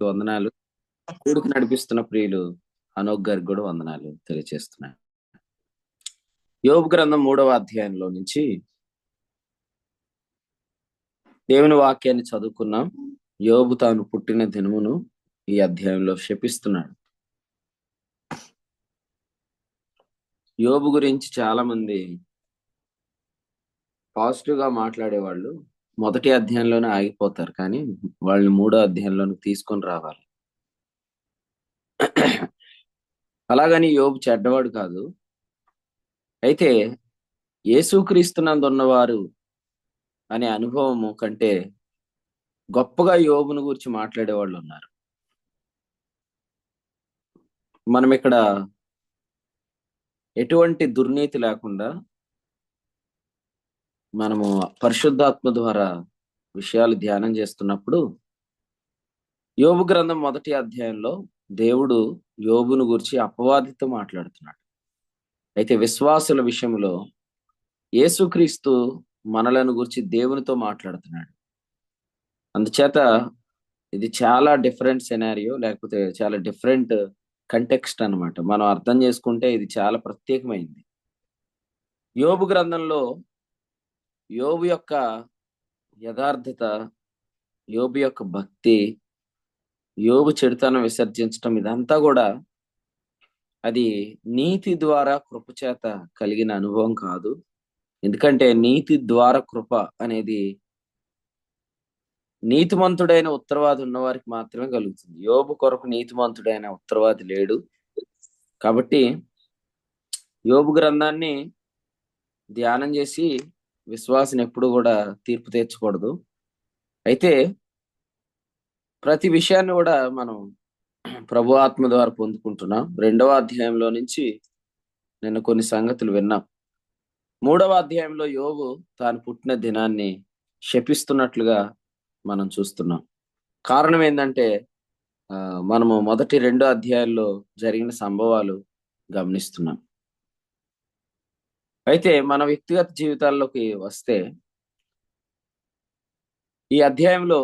వందనాలు. కూడికి నడిపిస్తున్న ప్రియులు అనోక్ గారికి కూడా వందనాలు తెలియజేస్తున్నాను. యోబు గ్రంథం 3వ అధ్యాయంలో నుంచి దేవుని వాక్యాన్ని చదువుకున్నాం. యోబు తాను పుట్టిన దినమును ఈ అధ్యాయంలో శపిస్తున్నాడు. యోబు గురించి చాలా మంది పాజిటివ్ గా మాట్లాడేవాళ్ళు మొదటి అధ్యాయంలోనే ఆగిపోతారు, కానీ వాళ్ళని 3వ అధ్యాయంలోకి తీసుకొని రావాలి. అలాగని యోబు చెడ్డవాడు కాదు. అయితే యేసుక్రీస్తునందు ఉన్నవారు అనే అనుభవము కంటే గొప్పగా యోబును గురించి మాట్లాడే వాళ్ళు ఉన్నారు. మనం ఇక్కడ ఎటువంటి దుర్నీతి లేకుండా మనము పరిశుద్ధాత్మ ద్వారా విషయాలు ధ్యానం చేస్తున్నప్పుడు యోబు గ్రంథం 1వ అధ్యాయంలో దేవుడు యోబును గురించి అపవాదితో మాట్లాడుతున్నాడు. అయితే విశ్వాసుల విషయంలో యేసుక్రీస్తు మనలను గురించి దేవునితో మాట్లాడుతున్నాడు. అందుచేత ఇది చాలా డిఫరెంట్ సెనారియో, లేకపోతే చాలా డిఫరెంట్ కంటెక్స్ట్ అన్నమాట. మనం అర్థం చేసుకుంటే ఇది చాలా ప్రత్యేకమైంది. యోబు గ్రంథంలో యోబు యొక్క యథార్థత, యోబు యొక్క భక్తి, యోబు చెడుతనం విసర్జించడం, ఇదంతా కూడా అది నీతి ద్వారా కృపచేత కలిగిన అనుభవం కాదు. ఎందుకంటే నీతి ద్వారా కృప అనేది నీతిమంతుడైన ఉత్తరవాది ఉన్నవారికి మాత్రమే కలుగుతుంది. యోబు కొరకు నీతిమంతుడైన ఉత్తరవాది లేడు. కాబట్టి యోబు గ్రంథాన్ని ధ్యానం చేసి విశ్వాసం ఎప్పుడు కూడా తీర్పు తెచ్చకూడదు. అయితే ప్రతి విషయాన్ని కూడా మనం ప్రభు ఆత్మ ద్వారా పొందుకుంటున్నాం. 2వ అధ్యాయంలో నుంచి నేను కొన్ని సంగతులు విన్నాం. 3వ అధ్యాయంలో యోబు తాను పుట్టిన దినాన్ని శపిస్తున్నట్లుగా మనం చూస్తున్నాం. కారణం ఏంటంటే మనము మొదటి 2 అధ్యాయాల్లో జరిగిన సంభవాలు గమనిస్తున్నాం. అయితే మన వ్యక్తిగత జీవితాల్లోకి వస్తే ఈ అధ్యాయంలో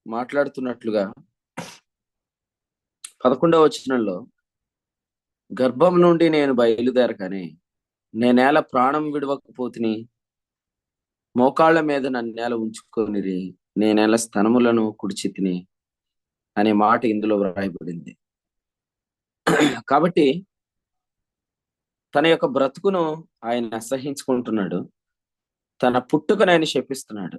మాట్లాడుతున్నట్లుగా 11వ వచనంలో, గర్భం నుండి నేను బయలుదేరగానే నేనేల ప్రాణం విడవకపోతిని, మోకాళ్ళ మీద నన్నేల ఉంచుకొనిరి, నేనేల స్తనములను కుడిచితిని అనే మాట ఇందులో వ్రాయబడింది. కాబట్టి తన యొక్క బ్రతుకును ఆయన అసహించుకుంటున్నాడు. తన పుట్టుకను ఆయన శపిస్తున్నాడు.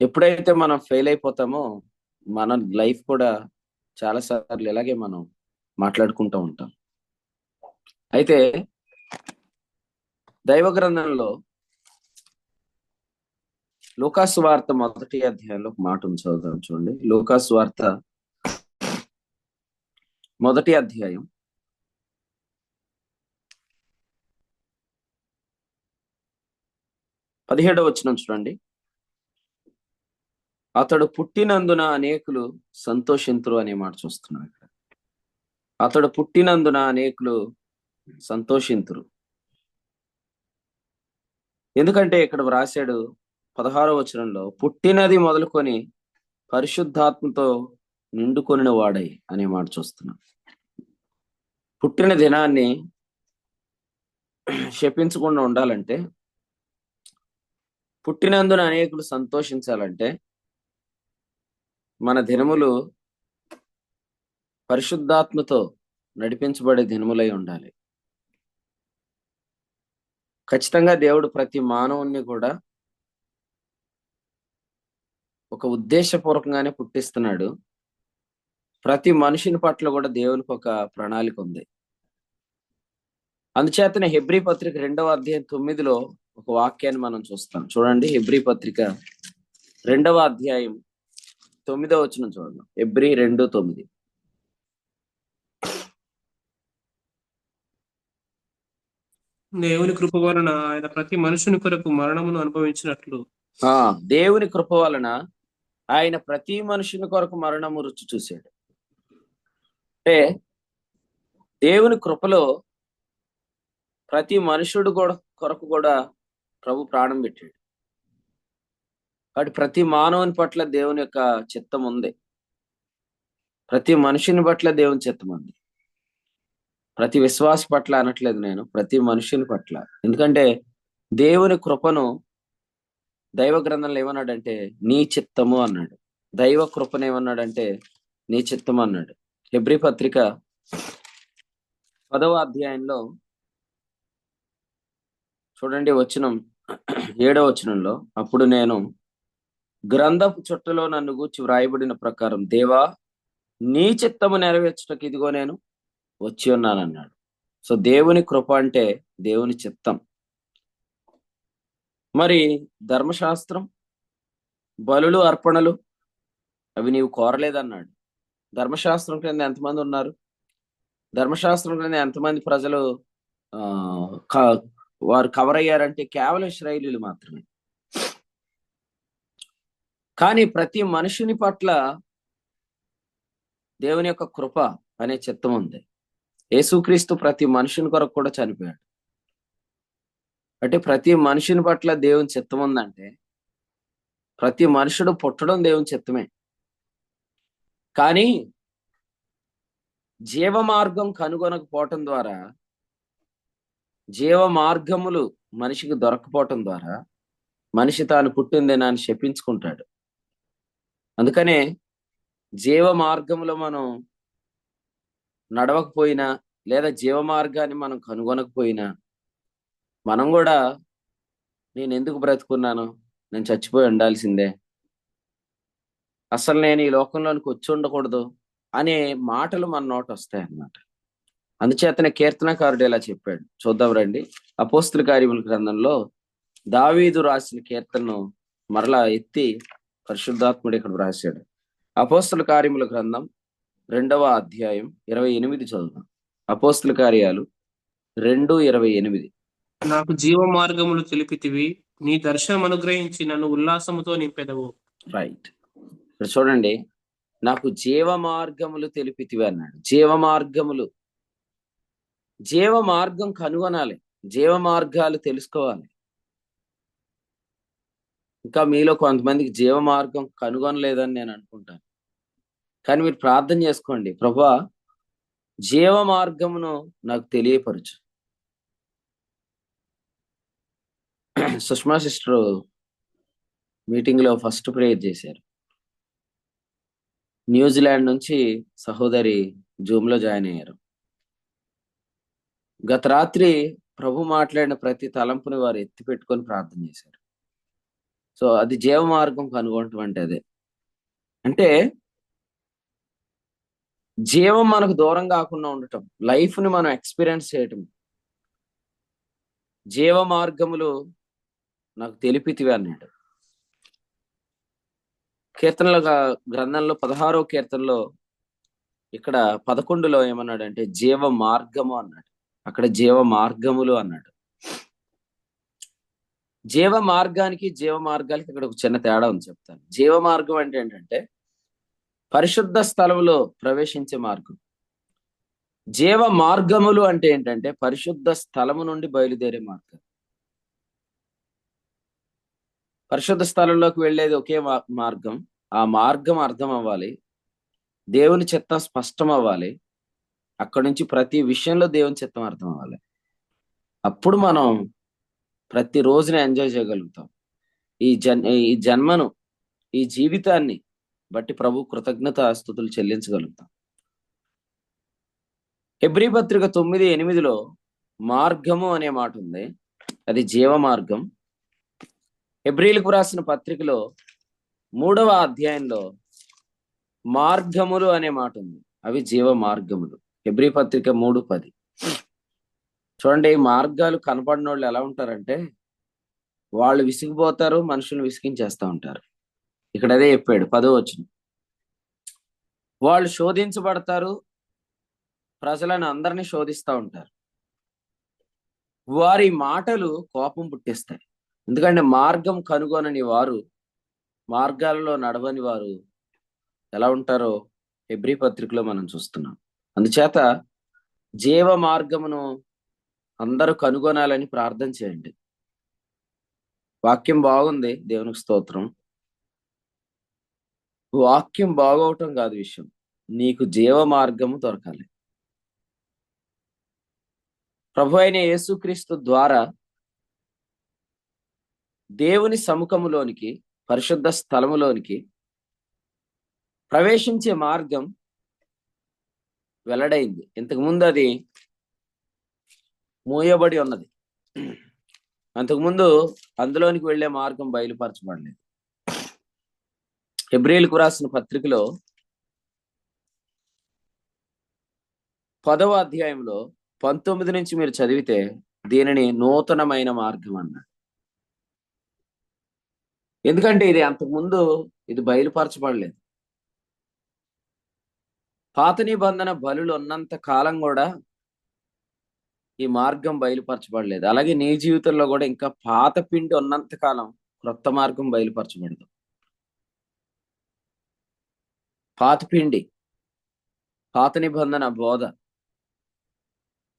ఎప్పుడైతే మనం ఫెయిల్ అయిపోతామో మన లైఫ్ కూడా చాలా సార్లు ఇలాగే మనం మాట్లాడుకుంటూ ఉంటాం. అయితే దైవ గ్రంథంలో లూకాసు వార్త 1వ అధ్యాయంలో ఒక మాట చదువుదాం. చూడండి, లూకాసు వార్త 1వ అధ్యాయం 17వ వచనం చూడండి. అతడు పుట్టినందున అనేకులు సంతోషింతురు అనే మాట చూస్తున్నాం ఇక్కడ. అతడు పుట్టినందున అనేకులు సంతోషింతురు. ఎందుకంటే ఇక్కడ వ్రాసాడు 16వ వచనంలో, పుట్టినది మొదలుకొని పరిశుద్ధాత్మతో నిండుకొనిన వాడై అనే మాట చూస్తున్నాం. పుట్టిన దినాన్ని శపించకుండా ఉండాలంటే, పుట్టినందున అనేకులు సంతోషించాలంటే మన దినములు పరిశుద్ధాత్మతో నడిపించబడే దినములై ఉండాలి. ఖచ్చితంగా దేవుడు ప్రతి మానవుణ్ణి కూడా ఒక ఉద్దేశపూర్వకంగానే పుట్టిస్తున్నాడు. ప్రతి మనిషిని పట్ల కూడా దేవునికి ఒక ప్రణాళిక ఉంది. అందుచేతనే హెబ్రీ పత్రిక 2వ అధ్యాయం 9లో ఒక వాక్యాన్ని మనం చూస్తాం. చూడండి, హెబ్రీ పత్రిక 2వ అధ్యాయం 9వ వచనం చూడండి. హెబ్రీ 2:9. దేవుని కృప వలన ఆయన ప్రతి మనుషుని కొరకు మరణమును అనుభవించినట్లు. దేవుని కృప వలన ఆయన ప్రతి మనుషుని కొరకు మరణము రుచి చూశాడు. అంటే దేవుని కృపలో ప్రతి మనుషుడు కొరకు కూడా ప్రభు ప్రాణం పెట్టాడు. కాబట్టి ప్రతి మానవుని పట్ల దేవుని యొక్క చిత్తం ఉంది. ప్రతి మనిషిని పట్ల దేవుని చిత్తం ఉంది. ప్రతి విశ్వాస పట్ల అనట్లేదు నేను, ప్రతి మనుషుని పట్ల. ఎందుకంటే దేవుని కృపను దైవ గ్రంథంలో ఏమన్నాడంటే నీ చిత్తము అన్నాడు. దైవ కృపను ఏమన్నాడంటే నీ చిత్తము అన్నాడు. హెబ్రీ పత్రిక 10వ అధ్యాయంలో చూడండి, 7వ వచనంలో, అప్పుడు నేను గ్రంథపు చుట్టలో నన్ను గూర్చి వ్రాయబడిన ప్రకారం దేవా నీ చిత్తము నెరవేర్చుటకు ఇదిగో నేను వచ్చి ఉన్నాను అన్నాడు. సో దేవుని కృప అంటే దేవుని చిత్తం. మరి ధర్మశాస్త్రం, బలులు, అర్పణలు అవి నీవు కోరలేదన్నాడు. ధర్మశాస్త్రం క్రింద ఎంతమంది ఉన్నారు? ధర్మశాస్త్రం క్రింద ఎంతమంది ప్రజలు వారు కవర్ అయ్యారంటే కేవలం ఇశ్రాయేలీయులు మాత్రమే. కానీ ప్రతి మనుషుని పట్ల దేవుని యొక్క కృప అనే చిత్తం ఉంది. యేసుక్రీస్తు ప్రతి మనుషుని కొరకు కూడా చనిపోయాడు. అంటే ప్రతి మనుషుని పట్ల దేవుని చిత్తం ఉందంటే ప్రతి మనుషుడు పుట్టడం దేవుని చిత్తమే. కానీ జీవ మార్గం కనుగొనకపోవటం ద్వారా, జీవ మార్గములు మనిషికి దొరకపోవటం ద్వారా మనిషి తాను పుట్టిందేనా అని శపించుకుంటాడు. అందుకనే జీవ మార్గంలో మనం నడవకపోయినా లేదా జీవ మార్గాన్ని మనం కనుగొనకపోయినా మనం కూడా నేను ఎందుకు బ్రతుకున్నాను, నేను చచ్చిపోయి ఉండాల్సిందే, అసలు నేను ఈ లోకంలోనికి వచ్చి ఉండకూడదు అనే మాటలు మన నోట వస్తాయి అన్నమాట. అందుచేతనే కీర్తనకారుడు ఇలా చెప్పాడు. చూద్దాం రండి. అపోస్తుల కార్యముల గ్రంథంలో దావీదు రాసిన కీర్తనను మరలా ఎత్తి పరిశుద్ధాత్ముడు ఇక్కడ రాశాడు. అపోస్తుల కార్యముల గ్రంథం 2వ అధ్యాయం 28 చదువుదాం. అపోస్తుల కార్యాలు 2:28. నాకు జీవ మార్గములు తెలిపితివి, నీ దర్శనం అనుగ్రహించి నన్ను ఉల్లాసముతో నింపెదవు. రైట్. ఇక్కడ చూడండి, నాకు జీవ మార్గములు తెలిపితివి అన్నాడు. జీవ మార్గములు, జీవ మార్గం కనుగొనాలి, జీవ మార్గాలు తెలుసుకోవాలి. ఇంకా మీలో కొంతమందికి జీవ మార్గం కనుగొనలేదని నేను అనుకుంటాను. కానీ మీరు ప్రార్థన చేసుకోండి, ప్రభువా జీవ మార్గమును నాకు తెలియపరచు. సుష్మా సిస్టర్ మీటింగ్ లో ఫస్ట్ ప్రేయర్ చేశారు. న్యూజిలాండ్ నుంచి సహోదరి జూమ్ లో జాయిన్ అయ్యారు. గత రాత్రి ప్రభు మాట్లాడిన ప్రతి తలంపుని వారు ఎత్తి పెట్టుకొని ప్రార్థన చేశారు. సో అది జీవ మార్గం కనుగొనటం అంటే అదే. అంటే జీవం మనకు దూరం కాకుండా ఉండటం, లైఫ్ ని మనం ఎక్స్పీరియన్స్ చేయటం. జీవ మార్గములు నాకు తెలిపితివి అన్నాడు. కీర్తనల గ్రంథంలో 16వ కీర్తనలో ఇక్కడ 11లో ఏమన్నాడంటే జీవ మార్గము అన్నాడు, అక్కడ జీవ మార్గములు అన్నాడు. జీవ మార్గానికి జీవ మార్గాలకి ఇక్కడ ఒక చిన్న తేడా ఉంది, చెప్తాను. జీవ మార్గం అంటే ఏంటంటే పరిశుద్ధ స్థలంలో ప్రవేశించే మార్గం. జీవ మార్గములు అంటే ఏంటంటే పరిశుద్ధ స్థలము నుండి బయలుదేరే మార్గం. పరిశుద్ధ స్థలంలోకి వెళ్ళేది ఒకే మార్గం. ఆ మార్గం అర్థం అవ్వాలి, దేవుని చిత్తం స్పష్టం అవ్వాలి, అక్కడి నుంచి ప్రతి విషయంలో దేవుని చిత్తం అర్థం అవ్వాలి. అప్పుడు మనం ప్రతి రోజున ఎంజాయ్ చేయగలుగుతాం. ఈ జన్మను, ఈ జీవితాన్ని బట్టి ప్రభు కృతజ్ఞతాస్తుతులు చెల్లించగలుగుతాం. హెబ్రీ పత్రిక 9:8లో మార్గము అనే మాట ఉంది, అది జీవ మార్గం. హెబ్రీలకు రాసిన పత్రికలో 3వ అధ్యాయంలో మార్గములు అనే మాట ఉంది, అవి జీవ మార్గములు. హెబ్రీ పత్రిక 3:10. చూడండి, మార్గాలు కనపడిన వాళ్ళు ఎలా ఉంటారంటే వాళ్ళు విసిగిపోతారు, మనుషులను విసిగించేస్తా ఉంటారు. ఇక్కడ అదే చెప్పాడు 10వ వచనం. వాళ్ళు శోధించబడతారు, ప్రజలను అందరినీ శోధిస్తూ ఉంటారు. వారి మాటలు కోపం పుట్టిస్తాయి. ఎందుకంటే మార్గం కనుగొనని వారు, మార్గాలలో నడవని వారు ఎలా ఉంటారో హెబ్రీ పత్రికలో మనం చూస్తున్నాం. అందుచేత జీవ మార్గమును అందరూ కనుగొనాలని ప్రార్థన చేయండి. వాక్యం బాగుంది, దేవునికి స్తోత్రం. వాక్యం బాగోవటం కాదు విషయం, నీకు జీవ మార్గము దొరకాలి. ప్రభు అయిన యేసుక్రీస్తు ద్వారా దేవుని సముఖములోనికి, పరిశుద్ధ స్థలములోనికి ప్రవేశించే మార్గం వెల్లడైంది. ఇంతకుముందు అది మూయబడి ఉన్నది. అంతకుముందు అందులోనికి వెళ్లే మార్గం బయలుపరచబడలేదు. హెబ్రీయులకు రాసిన పత్రికలో 10వ అధ్యాయంలో 19 నుంచి మీరు చదివితే దీనిని నూతనమైన మార్గం అన్నాడు. ఎందుకంటే ఇది అంతకుముందు ఇది బయలుపరచబడలేదు. పాత నిబంధన బలులు ఉన్నంత కాలం కూడా ఈ మార్గం బయలుపరచబడలేదు. అలాగే నీ జీవితంలో కూడా ఇంకా పాత పిండి ఉన్నంత కాలం క్రొత్త మార్గం బయలుపరచబడదు. పాత పిండి, పాత నిబంధన బోధ,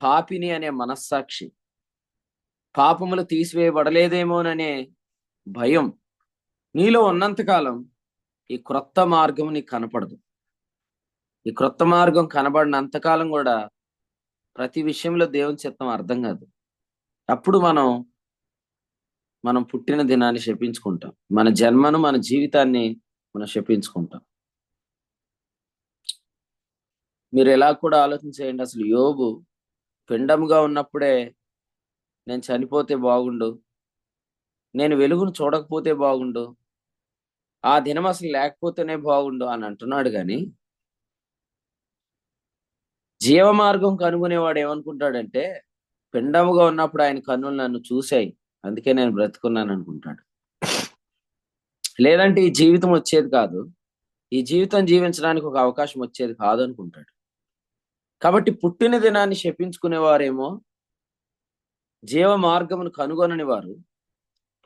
పాపిని అనే మనస్సాక్షి, పాపములు తీసివేయబడలేదేమోననే భయం నీలో ఉన్నంతకాలం ఈ క్రొత్త మార్గం నీకు కనపడదు. ఈ క్రొత్త మార్గం కనబడినంతకాలం కూడా ప్రతి విషయంలో దేవుని చిత్తం అర్థం కాదు. అప్పుడు మనం పుట్టిన దినాన్ని శపించుకుంటాం. మన జన్మను, మన జీవితాన్ని మనం శపించుకుంటాం. మీరు ఎలా కూడా ఆలోచించేయండి. అసలు యోబు పిండముగా ఉన్నప్పుడే నేను చనిపోతే బాగుండు, నేను వెలుగును చూడకపోతే బాగుండు, ఆ దినం అసలు లేకపోతేనే బాగుండు అని అంటున్నాడు. కానీ జీవ మార్గం కనుగొనేవాడు ఏమనుకుంటాడంటే, పిండముగా ఉన్నప్పుడు ఆయన కన్నులు నన్ను చూశాయి, అందుకే నేను బ్రతుకున్నాను అనుకుంటాడు. లేదంటే ఈ జీవితం వచ్చేది కాదు, ఈ జీవితం జీవించడానికి ఒక అవకాశం వచ్చేది కాదు అనుకుంటాడు. కాబట్టి పుట్టిన దినాన్ని శపించుకునేవారేమో జీవ మార్గమును కనుగొనని వారు,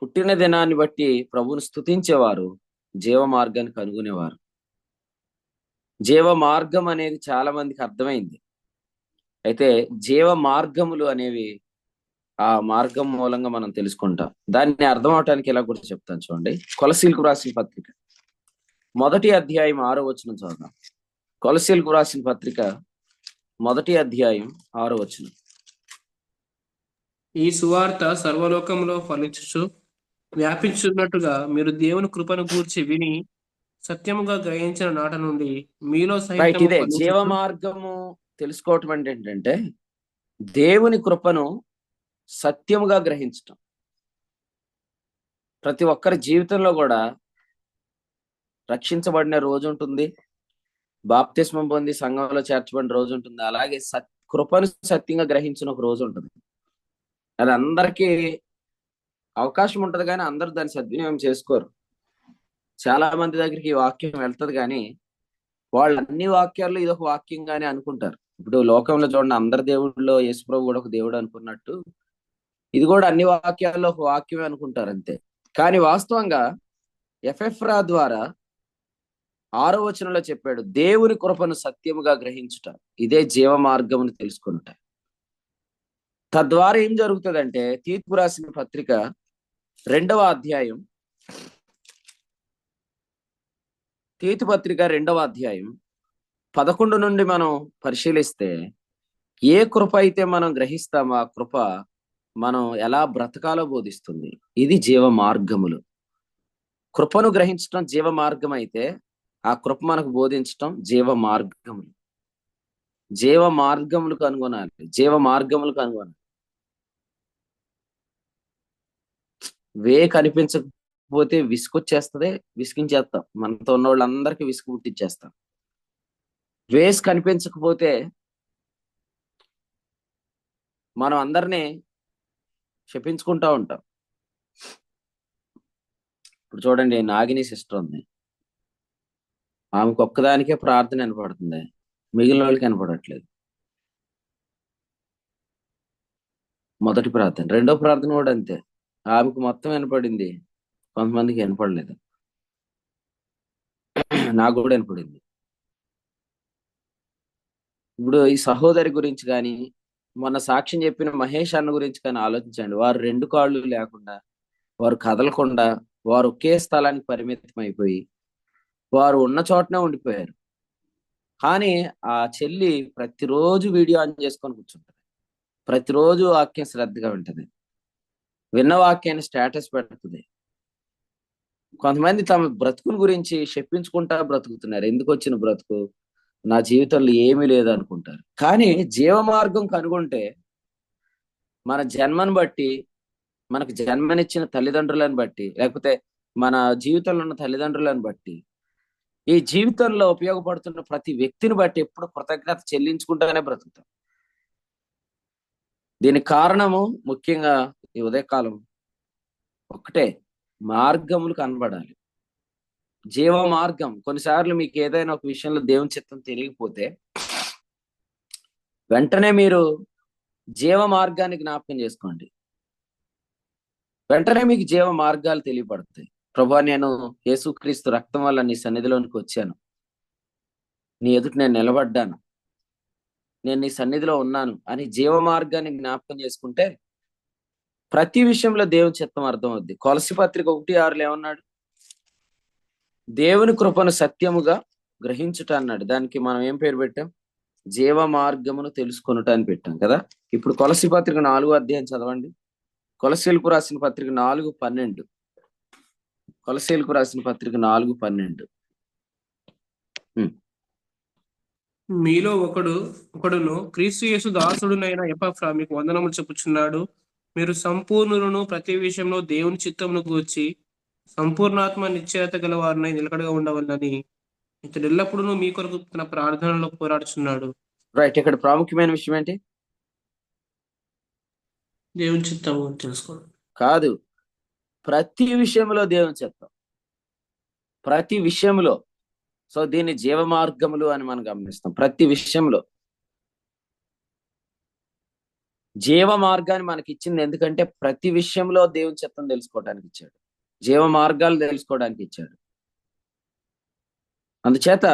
పుట్టిన దినాన్ని బట్టి ప్రభువును స్తుతించేవారు జీవ మార్గాన్ని కనుగొనేవారు. జీవ మార్గం అనేది చాలా మందికి అర్థమైంది. అయితే జీవ మార్గములు అనేవి ఆ మార్గం మూలంగా మనం తెలుసుకుంటాం. దాన్ని అర్థం అవటానికి ఎలా కూడా చెప్తాను చూడండి. కొలసీలకు రాసిన పత్రిక 1వ అధ్యాయం 6వ వచనం చదువుదాం. కొలసీలకు రాసిన పత్రిక 1వ అధ్యాయం 6వ వచనం. ఈ సువార్త సర్వలోకంలో ఫలించుచు వ్యాపించున్నట్టుగా మీరు దేవుని కృపను గూర్చి విని సత్యముగా గ్రహించిన నాట నుండి మీలో రైట్, సహితము ఇదే జీవ ఫలించుచు మార్గము తెలుసుకోవటం అంటే ఏంటంటే దేవుని కృపను సత్యముగా గ్రహించటం. ప్రతి ఒక్కరి జీవితంలో కూడా రక్షించబడిన రోజు ఉంటుంది, బాప్తిస్మం పొంది సంఘంలో చేర్చబడిన రోజు ఉంటుంది, అలాగే కృపను సత్యంగా గ్రహించిన ఒక రోజు ఉంటుంది. అది అందరికీ అవకాశం ఉంటుంది, కానీ అందరూ దాన్ని సద్వినియోగం చేసుకోరు. చాలా మంది దగ్గరికి ఈ వాక్యం వెళ్తుంది, కానీ వాళ్ళు అన్ని వాక్యాల్లో ఇది ఒక వాక్యంగానే అనుకుంటారు. ఇప్పుడు లోకంలో చూడండి, అందరి దేవుళ్ళలో యేసుప్రభు కూడా ఒక దేవుడు అనుకున్నట్టు ఇది కూడా అన్ని వాక్యాల్లో ఒక వాక్యమే అనుకుంటారు అంతే. కానీ వాస్తవంగా ఎఫెఫ్రా ద్వారా 6వ వచనంలో చెప్పాడు, దేవుని కృపను సత్యముగా గ్రహించుట, ఇదే జీవ మార్గమును తెలుసుకునుట. తద్వారా ఏం జరుగుతుందంటే, తీతు రాసిన పత్రిక 2వ అధ్యాయం, తీతు పత్రిక 2వ అధ్యాయం 11 నుండి మనం పరిశీలిస్తే, ఏ కృప అయితే మనం గ్రహిస్తామో ఆ కృప మనం ఎలా బ్రతకాలో బోధిస్తుంది. ఇది జీవ మార్గములు. కృపను గ్రహించడం జీవ మార్గం అయితే, ఆ కృప మనకు బోధించటం జీవ మార్గములు. జీవ మార్గములు కనుగొనాలి, జీవ మార్గములు కనుగొనాలి. వే కనిపించకపోతే విసుకొచ్చేస్తుంది, విసిగించేస్తాం. మనతో ఉన్న వాళ్ళందరికీ విసుగు పుట్టించేస్తాం. వేస్ కనిపించకపోతే మనం అందరినీ శపించుకుంటా ఉంటాం. ఇప్పుడు చూడండి, నాగిని సిస్టర్ ఉంది, ఆమెకు ఒక్కదానికే ప్రార్థన వినపడుతుంది, మిగిలిన వాళ్ళకి వినపడట్లేదు. మొదటి ప్రార్థన, రెండో ప్రార్థన కూడా అంతే, ఆమెకు మొత్తం వినపడింది, కొంతమందికి వినపడలేదు. నాకు కూడా వినపడింది. ఇప్పుడు ఈ సహోదరి గురించి కానీ, మొన్న సాక్ష్యం చెప్పిన మహేష్ అన్న గురించి కానీ ఆలోచించండి. వారు 2 కాళ్ళు లేకుండా, వారు కదలకుండా, వారు ఒకే స్థలానికి పరిమితం అయిపోయి వారు ఉన్న చోటనే ఉండిపోయారు. కానీ ఆ చెల్లి ప్రతిరోజు వీడియో ఆన్ చేసుకొని కూర్చుంటది, ప్రతిరోజు వాక్యం శ్రద్ధగా వింటది, విన్న వాక్యాన్ని స్టేటస్ పెడుతుంది. కొంతమంది తమ బ్రతుకుని గురించి చెప్పించుకుంటా బ్రతుకుతున్నారు. ఎందుకు వచ్చిన బ్రతుకు, నా జీవితంలో ఏమీ లేదు అనుకుంటారు. కానీ జీవ మార్గం కనుగొంటే మన జన్మను బట్టి, మనకు జన్మనిచ్చిన తల్లిదండ్రులను బట్టి, లేకపోతే మన జీవితంలో ఉన్న తల్లిదండ్రులను బట్టి, ఈ జీవితంలో ఉపయోగపడుతున్న ప్రతి వ్యక్తిని బట్టి ఎప్పుడు కృతజ్ఞత చెల్లించుకుంటానే బ్రతుకుతాం. దీనికి కారణము ముఖ్యంగా ఈ ఉదయకాలం ఒక్కటే, మార్గములు కనబడాలి. జీవ మార్గం. కొన్నిసార్లు మీకు ఏదైనా ఒక విషయంలో దేవుని చిత్తం తెలియకపోతే వెంటనే మీరు జీవ మార్గాన్ని జ్ఞాపకం చేసుకోండి. వెంటనే మీకు జీవ మార్గాలు తెలియపడతాయి. ప్రభువా, నేను యేసుక్రీస్తు రక్తం వల్ల నీ సన్నిధిలోనికి వచ్చాను, నీ ఎదుట నేను నిలబడ్డాను, నేను నీ సన్నిధిలో ఉన్నాను అని జీవ మార్గాన్ని జ్ఞాపకం చేసుకుంటే ప్రతి విషయంలో దేవుని చిత్తం అర్థం అవుద్ది. కొలసి పత్రిక 1:6 ఏమన్నాడు? దేవుని కృపను సత్యముగా గ్రహించుట అన్నాడు. దానికి మనం ఏం పేరు పెట్టాం? జీవ మార్గమును తెలుసుకొనుట అని పెట్టాం కదా. ఇప్పుడు కొలసి పత్రిక 4వ అధ్యాయం చదవండి. కొలసీలకు రాసిన పత్రిక 4:12. కొలసీలకు రాసిన పత్రిక 4:12. మీలో ఒకడును క్రీస్తు యేసు దాసుడునైన ఎపఫ్రా మీకు వందనములు చెప్పుచున్నాడు. మీరు సంపూర్ణులను, ప్రతి విషయంలో దేవుని చిత్తమును గూర్చి సంపూర్ణాత్మ నిశ్చయత గలవారినై నిలకడగా ఉండవలనని ఇతడు ఎల్లప్పుడూ మీ కొరకు తన ప్రార్థనలో పోరాడుచున్నాడు. రైట్. ఇక్కడ ప్రాముఖ్యమైన విషయం ఏంటి? దేవుని చిత్తము తెలుసుకోండి. కాదు, ప్రతి విషయంలో దేవుని చిత్తం, ప్రతి విషయంలో. సో దీన్ని జీవ మార్గములు అని మనం గమనిస్తాం. ప్రతి విషయంలో జీవ మార్గాన్ని మనకి ఇచ్చింది ఎందుకంటే ప్రతి విషయంలో దేవుని చిత్తం తెలుసుకోవడానికి ఇచ్చాడు, జీవ మార్గాలు తెలుసుకోవడానికి ఇచ్చాడు. అందుచేత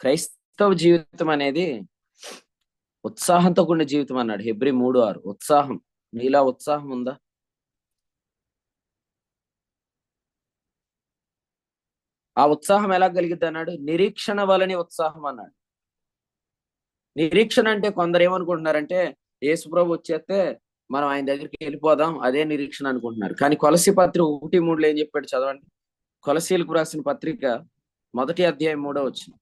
క్రైస్తవ జీవితం అనేది ఉత్సాహంతో కూడిన జీవితం అన్నాడు హెబ్రీ 3:6. ఉత్సాహం. నీలా ఉత్సాహం ఉందా? ఆ ఉత్సాహం ఎలా కలిగిద్ది అన్నాడు? నిరీక్షణ వలని ఉత్సాహం అన్నాడు. నిరీక్షణ అంటే కొందరు ఏమనుకుంటున్నారంటే యేసుప్రభు వచ్చేస్తే మనం ఆయన దగ్గరికి వెళ్ళిపోదాం, అదే నిరీక్షణ అనుకుంటున్నారు. కానీ కొలసి పత్రిక 1:3 ఏం చెప్పాడు చదవండి. కొలసీలకు రాసిన పత్రిక 1వ అధ్యాయం 3వ వచనం.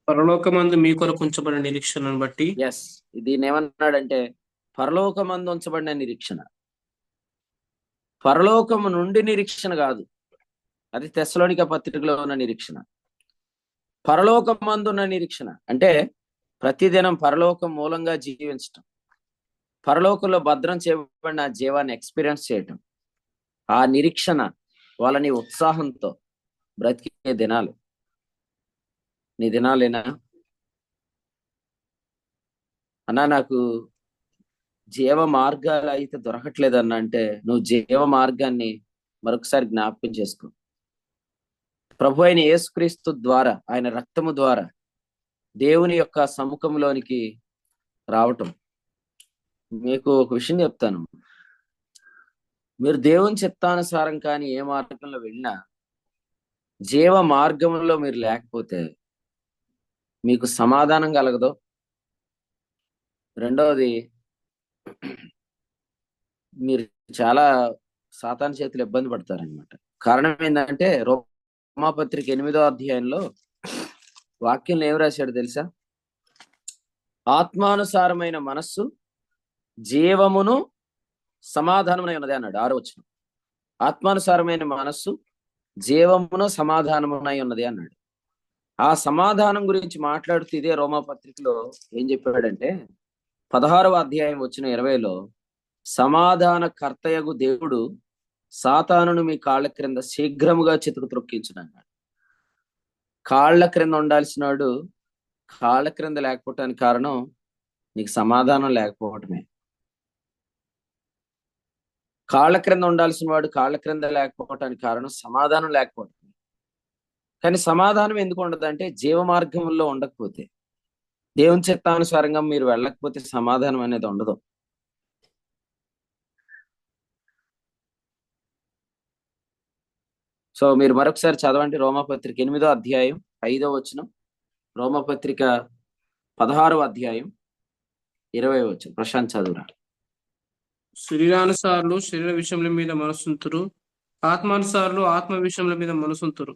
పరలోకమందు మీ కొరకు ఉంచబడిన నిరీక్షణను బట్టి. ఎస్, దీన్ని ఏమన్నాడంటే పరలోకమందు ఉంచబడిన నిరీక్షణ. పరలోకము నుండి నిరీక్షణ కాదు, అది తెస్సలోనిక పత్రికలో ఉన్న నిరీక్షణ. పరలోకమందు ఉన్న నిరీక్షణ అంటే ప్రతిదినం పరలోకం మూలంగా జీవించటం, పరలోకంలో భద్రం చేయబడిన ఆ జీవాన్ని ఎక్స్పీరియన్స్ చేయటం, ఆ నిరీక్షణ వాళ్ళని ఉత్సాహంతో బ్రతికే దినాలు. నీ దినాలేనా అన్నా? నాకు జీవ మార్గాలు అయితే దొరకట్లేదన్నా అంటే నువ్వు జీవ మార్గాన్ని మరొకసారి జ్ఞాపకం చేసుకో. ప్రభు అయిన యేసుక్రీస్తు ద్వారా, ఆయన రక్తము ద్వారా దేవుని యొక్క సముఖంలోనికి రావటం. మీకు ఒక విషయం చెప్తాను, మీరు దేవుని చిత్తానుసారం కానీ ఏ మార్గంలో వెళ్ళినా జీవ మార్గంలో మీరు లేకపోతే మీకు సమాధానం కలగదు. రెండవది, మీరు చాలా సాతాను చేతులు ఇబ్బంది పడతారనమాట. కారణం ఏంటంటే రోమాపత్రిక 8వ అధ్యాయంలో వాక్యంలో ఏం రాశాడు తెలుసా? ఆత్మానుసారమైన మనస్సు జీవమును సమాధానమునై ఉన్నది అన్నాడు 6వ వచనం. ఆత్మానుసారమైన మనస్సు జీవమును సమాధానమునై ఉన్నది అన్నాడు. ఆ సమాధానం గురించి మాట్లాడుతూ ఇదే రోమాపత్రికలో ఏం చెప్పాడంటే 16వ అధ్యాయం వచ్చిన 20లో సమాధాన కర్తయగు దేవుడు సాతానును మీ కాళ్ళ క్రింద శీఘ్రముగా చితుకు త్రొక్కించును అన్నాడు. కాళ్ళ క్రింద ఉండాల్సిన వాడు కాళ్ళ క్రింద లేకపోవటానికి కారణం నీకు సమాధానం లేకపోవటమే. కాళ్ళ క్రింద ఉండాల్సిన వాడు కాళ్ళ క్రింద లేకపోవటానికి కారణం సమాధానం లేకపోవటమే. కానీ సమాధానం ఎందుకు ఉండదు అంటే జీవ మార్గంలో ఉండకపోతే, దేవుని చిత్తానుసారంగా మీరు వెళ్ళకపోతే సమాధానం అనేది ఉండదు. సో మీరు మరొకసారి చదవండి రోమాపత్రిక 8వ అధ్యాయం 5వ వచనం, రోమపత్రిక 16వ అధ్యాయం 20వ వచనం. ప్రశాంత్ చదువురా. శరీరానుసారులు శరీర విషయముల మీద మనసుంతురు, ఆత్మానుసారులు ఆత్మ విషయముల మీద మనసుంతురు.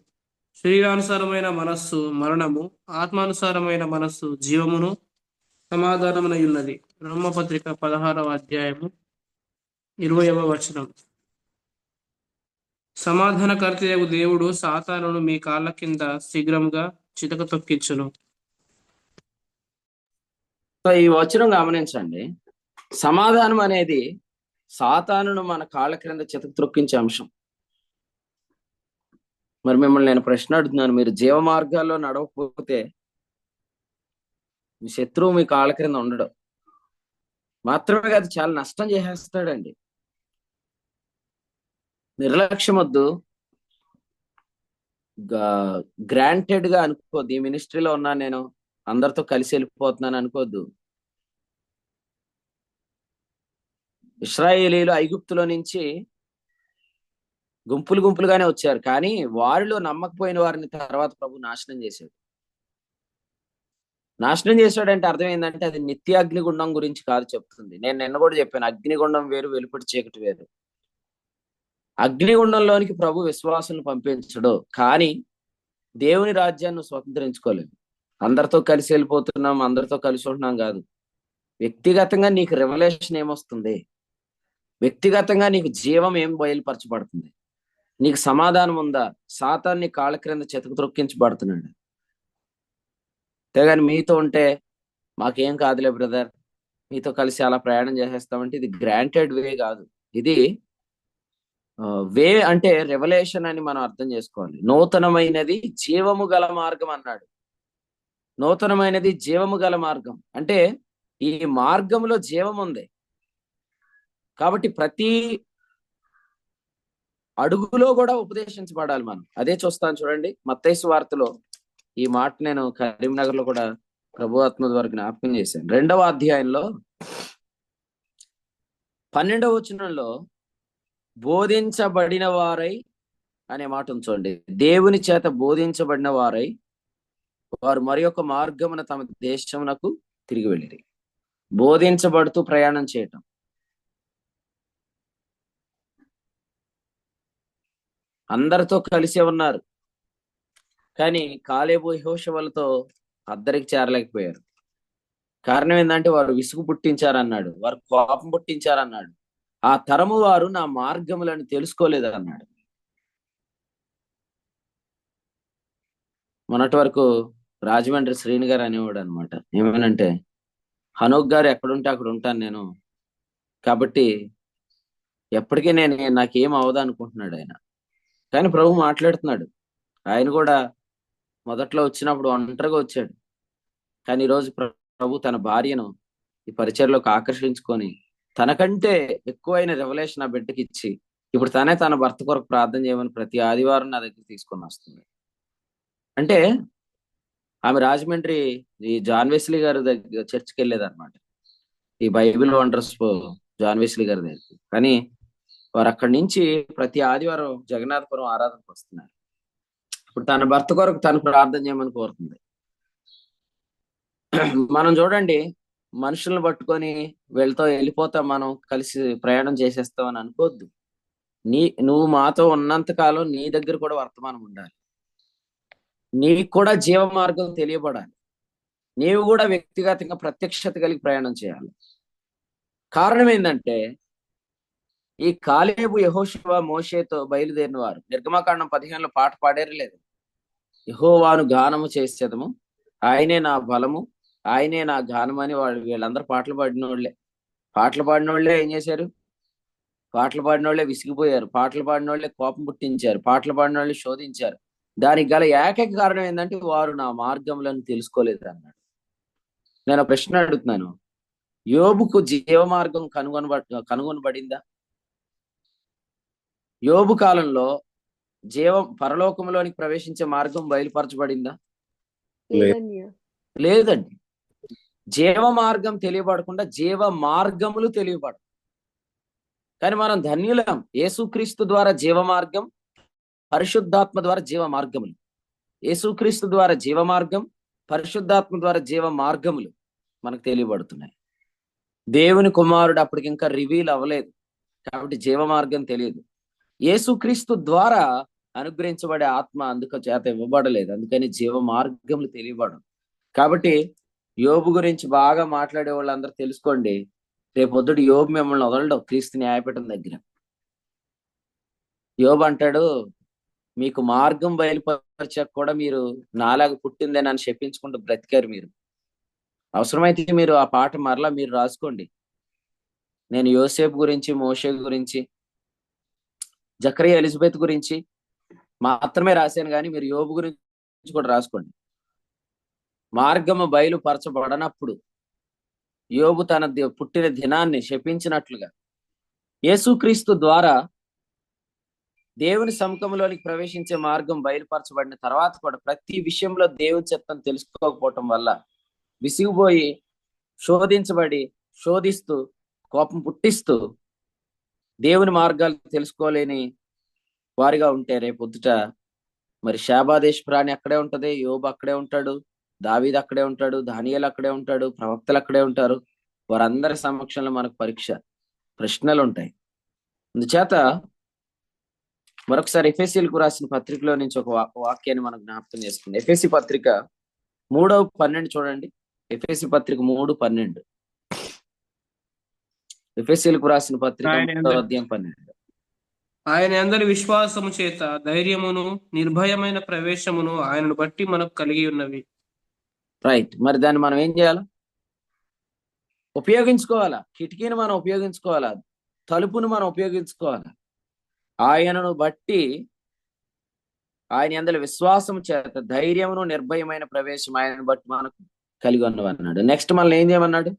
శరీరానుసారమైన మనస్సు మరణము, ఆత్మానుసారమైన మనస్సు జీవమును సమాధానమునై ఉన్నది. రోమపత్రిక 16వ అధ్యాయము 20వ వచనం. సమాధానకర్తయగు దేవుడు సాతానును మీ కాళ్ళ కింద శీఘ్రముగా చితక తొక్కించును. సో ఈ వచనం గమనించండి. సమాధానం అనేది సాతానును మన కాళ్ళ క్రింద చితక త్రొక్కించే అంశం. మరి మిమ్మల్ని నేను ప్రశ్న అడుగుతున్నాను, మీరు జీవ మార్గాల్లో నడవకపోతే మీ శత్రువు మీ కాళ్ళ క్రింద ఉండడం మాత్రమే కాదు, చాలా నష్టం చేసేస్తాడండి. నిర్లక్ష్యం వద్దు. గ్రాంటెడ్ గా అనుకోద్దు, ఈ మినిస్ట్రీలో ఉన్నా నేను అందరితో కలిసి వెళ్ళిపోతున్నాను అనుకోద్దు. ఇశ్రాయేలీలు ఐగుప్తులో నుంచి గుంపులు గుంపులుగానే వచ్చారు, కానీ వారిలో నమ్మకపోయిన వారిని తర్వాత ప్రభు నాశనం చేశాడు. నాశనం చేశాడంటే అర్థం ఏంటంటే అది నిత్య అగ్నిగుండం గురించి కాదు చెప్తుంది. నేను నిన్న కూడా చెప్పాను, అగ్నిగుండం వేరు, వెలుపటి చీకటి వేరు. అగ్నిగుండంలోనికి ప్రభు విశ్వాసులను పంపించడు, కానీ దేవుని రాజ్యాన్ని స్వతంత్రించుకోలేదు. అందరితో కలిసి వెళ్ళిపోతున్నాం, అందరితో కలిసి ఉంటున్నాం కాదు. వ్యక్తిగతంగా నీకు రెవల్యూషన్ ఏమొస్తుంది, వ్యక్తిగతంగా నీకు జీవం ఏం బయలుపరచబడుతుంది, నీకు సమాధానం ఉందా? సాతాన్ని కాళ్ళ క్రింద చితక త్రొక్కించబడుతున్నాడు. అంతేగాని మీతో ఉంటే మాకేం కాదులే బ్రదర్, మీతో కలిసి అలా ప్రయాణం చేసేస్తామంటే ఇది గ్రాంటెడ్ వే కాదు. ఇది వే అంటే రెవల్యూషన్ అని మనం అర్థం చేసుకోవాలి. నూతనమైనది జీవము గల మార్గం అన్నాడు. నూతనమైనది జీవము గల మార్గం అంటే ఈ మార్గంలో జీవం ఉంది. కాబట్టి ప్రతి అడుగులో కూడా ఉపదేశించబడాలి మనం. అదే చూస్తాను చూడండి, మత్తయి సువార్తలో ఈ మాట నేను కరీంనగర్ లో కూడా ప్రభు ఆత్మ ద్వారా జ్ఞాపకం చేశాను. 2వ అధ్యాయంలో 12వ వచనంలో బోధించబడిన వారై అనే మాట ఉంచండి. దేవుని చేత బోధించబడిన వారై వారు మరి ఒక మార్గమున తమ దేశమునకు తిరిగి వెళ్ళిరి. బోధించబడుతూ ప్రయాణం చేయటం. అందరితో కలిసే ఉన్నారు, కానీ కాలేబు యెహోషువలతో అద్దరికి చేరలేకపోయారు. కారణం ఏంటంటే వారు విసుగు పుట్టించారన్నాడు, వారు కోపం పుట్టించారన్నాడు. ఆ తరము వారు నా మార్గములను తెలుసుకోలేదు అన్నాడు. మొన్నటి వరకు రాజమండ్రి శ్రీని గారు అనేవాడు అనమాట, ఏమనంటే హనోక్ గారు ఎక్కడుంటే అక్కడ ఉంటాను నేను, కాబట్టి ఎప్పటికీ నాకేం అవదా అనుకుంటున్నాడు ఆయన. కానీ ప్రభు మాట్లాడుతున్నాడు. ఆయన కూడా మొదట్లో వచ్చినప్పుడు ఒంటరిగా వచ్చాడు, కానీ ఈరోజు ప్రభు తన భార్యను ఈ పరిచర్లోకి ఆకర్షించుకొని తనకంటే ఎక్కువైన రెవల్యూషన్ ఆ బిడ్డకి ఇచ్చి ఇప్పుడు తనే తన భర్త కొరకు ప్రార్థన చేయమని ప్రతి ఆదివారం నా దగ్గర తీసుకొని వస్తుంది. అంటే ఆమె రాజమండ్రి ఈ జాన్ వెస్లీ గారి దగ్గర చర్చికి వెళ్ళేదన్నమాట, ఈ బైబిల్ వండర్స్ జాన్ వెస్లీ గారి దగ్గర. కానీ వారు అక్కడి నుంచి ప్రతి ఆదివారం జగన్నాథపురం ఆరాధనకు వస్తున్నారు. ఇప్పుడు తన భర్త కొరకు తను ప్రార్థన చేయమని కోరుతుంది. మనం చూడండి, మనుషులను పట్టుకొని వీళ్ళతో వెళ్ళిపోతాం, మనం కలిసి ప్రయాణం చేసేస్తామని అనుకోవద్దు. నువ్వు మాతో ఉన్నంత కాలం నీ దగ్గర కూడా వర్తమానం ఉండాలి, నీకు కూడా జీవ మార్గం తెలియబడాలి, నీవు కూడా వ్యక్తిగతంగా ప్రత్యక్షత కలిగి ప్రయాణం చేయాలి. కారణం ఏంటంటే ఈ కాలేబు యెహోషువ మోషేతో బయలుదేరిన వారు నిర్గమకాండం 15లో పాట పాడేరు లేదు. యెహోవాను గానము చేసేదము, ఆయనే నా బలము, ఆయనే నా గానం అని వీళ్ళందరూ పాటలు పాడిన వాళ్ళే. పాటలు పాడిన వాళ్ళే ఏం చేశారు? పాటలు పాడిన వాళ్ళే విసిగిపోయారు, పాటలు పాడిన వాళ్ళే కోపం పుట్టించారు, పాటలు పాడిన వాళ్ళే శోధించారు. దానికి గల ఏకైక కారణం ఏంటంటే వారు నా మార్గములను తెలుసుకోలేదు అన్నాడు. నేను ప్రశ్న అడుగుతున్నాను, యోబుకు జీవ మార్గం కనుగొనబడిందా? యోబు కాలంలో పరలోకంలోనికి ప్రవేశించే మార్గం బయలుపరచబడిందా? లేదండి. జీవ మార్గం తెలియబడకుండా జీవ మార్గములు తెలియబడవు. కానీ మనం ధన్యులం, యేసుక్రీస్తు ద్వారా జీవ మార్గం, పరిశుద్ధాత్మ ద్వారా జీవ మార్గములు. యేసుక్రీస్తు ద్వారా జీవ మార్గం, పరిశుద్ధాత్మ ద్వారా జీవ మార్గములు మనకు తెలియబడుతున్నాయి. దేవుని కుమారుడు అప్పటికి ఇంకా రివీల్ అవ్వలేదు కాబట్టి జీవ మార్గం తెలియదు. యేసుక్రీస్తు ద్వారా అనుగ్రహించబడే ఆత్మ అందుకు చేత ఇవ్వబడలేదు, అందుకని జీవ మార్గములు తెలియబడవు. కాబట్టి యోబు గురించి బాగా మాట్లాడే వాళ్ళందరూ తెలుసుకోండి, రేపొద్దుడు యోబు మిమ్మల్ని వదలడం క్రీస్తు న్యాయపీఠం దగ్గర. యోబు అంటాడు, మీకు మార్గం బయలుపరచక కూడా మీరు నాలాగా పుట్టిందే నన్ను శపించుకుంటూ బ్రతికారు. మీరు అవసరమైతే మీరు ఆ పాట మరలా మీరు రాసుకోండి. నేను యోసేపు గురించి, మోషే గురించి, జకరియా, ఎలిజబెత్ గురించి మాత్రమే రాశాను, కానీ మీరు యోబు గురించి కూడా రాసుకోండి. మార్గము బయలుపరచబడనప్పుడు యోబు తన పుట్టిన దినాన్ని శపించినట్లుగా యేసుక్రీస్తు ద్వారా దేవుని సముఖంలోనికి ప్రవేశించే మార్గం బయలుపరచబడిన తర్వాత కూడా ప్రతి విషయంలో దేవుని చిత్తం తెలుసుకోకపోవటం వల్ల విసిగిపోయి శోధించబడి శోధిస్తూ కోపం పుట్టిస్తూ దేవుని మార్గాలు తెలుసుకోలేని వారిగా ఉంటే రేపొద్దుట మరి శాబాదేశ్ ప్రాణి అక్కడే ఉంటది, యోబు అక్కడే ఉంటాడు, దావీదు అక్కడే ఉంటాడు, దానియేలు అక్కడే ఉంటాడు, ప్రవక్తలు అక్కడే ఉంటారు. వారందరి సమక్షంలో మనకు ప్రశ్నలు ఉంటాయి. అందుచేత మరొకసారి ఎఫెసీలకు రాసిన పత్రికలో నుంచి ఒక వాక్యాన్ని మనం జ్ఞాపకం చేసుకుంది. ఎఫెసీ పత్రిక 3:12 చూడండి. ఎఫెసీ పత్రిక 3:12. ఎఫెసీలకు రాసిన పత్రిక 3:12. ఆయన అందరి విశ్వాసము చేత ధైర్యమును నిర్భయమైన ప్రవేశమును ఆయనను బట్టి మనకు కలిగి ఉన్నవి. రైట్. మరి దాన్ని మనం ఏం చేయాలి? ఉపయోగించుకోవాలా. కిటికీని మనం ఉపయోగించుకోవాలా, తలుపును మనం ఉపయోగించుకోవాలా. ఆయనను బట్టి, ఆయన యందలి విశ్వాసం చేత ధైర్యమును నిర్భయమైన ప్రవేశం ఆయనను బట్టి మనకు కలిగి ఉన్నవి అన్నాడు. నెక్స్ట్ మనల్ని ఏం చేయమన్నాడు?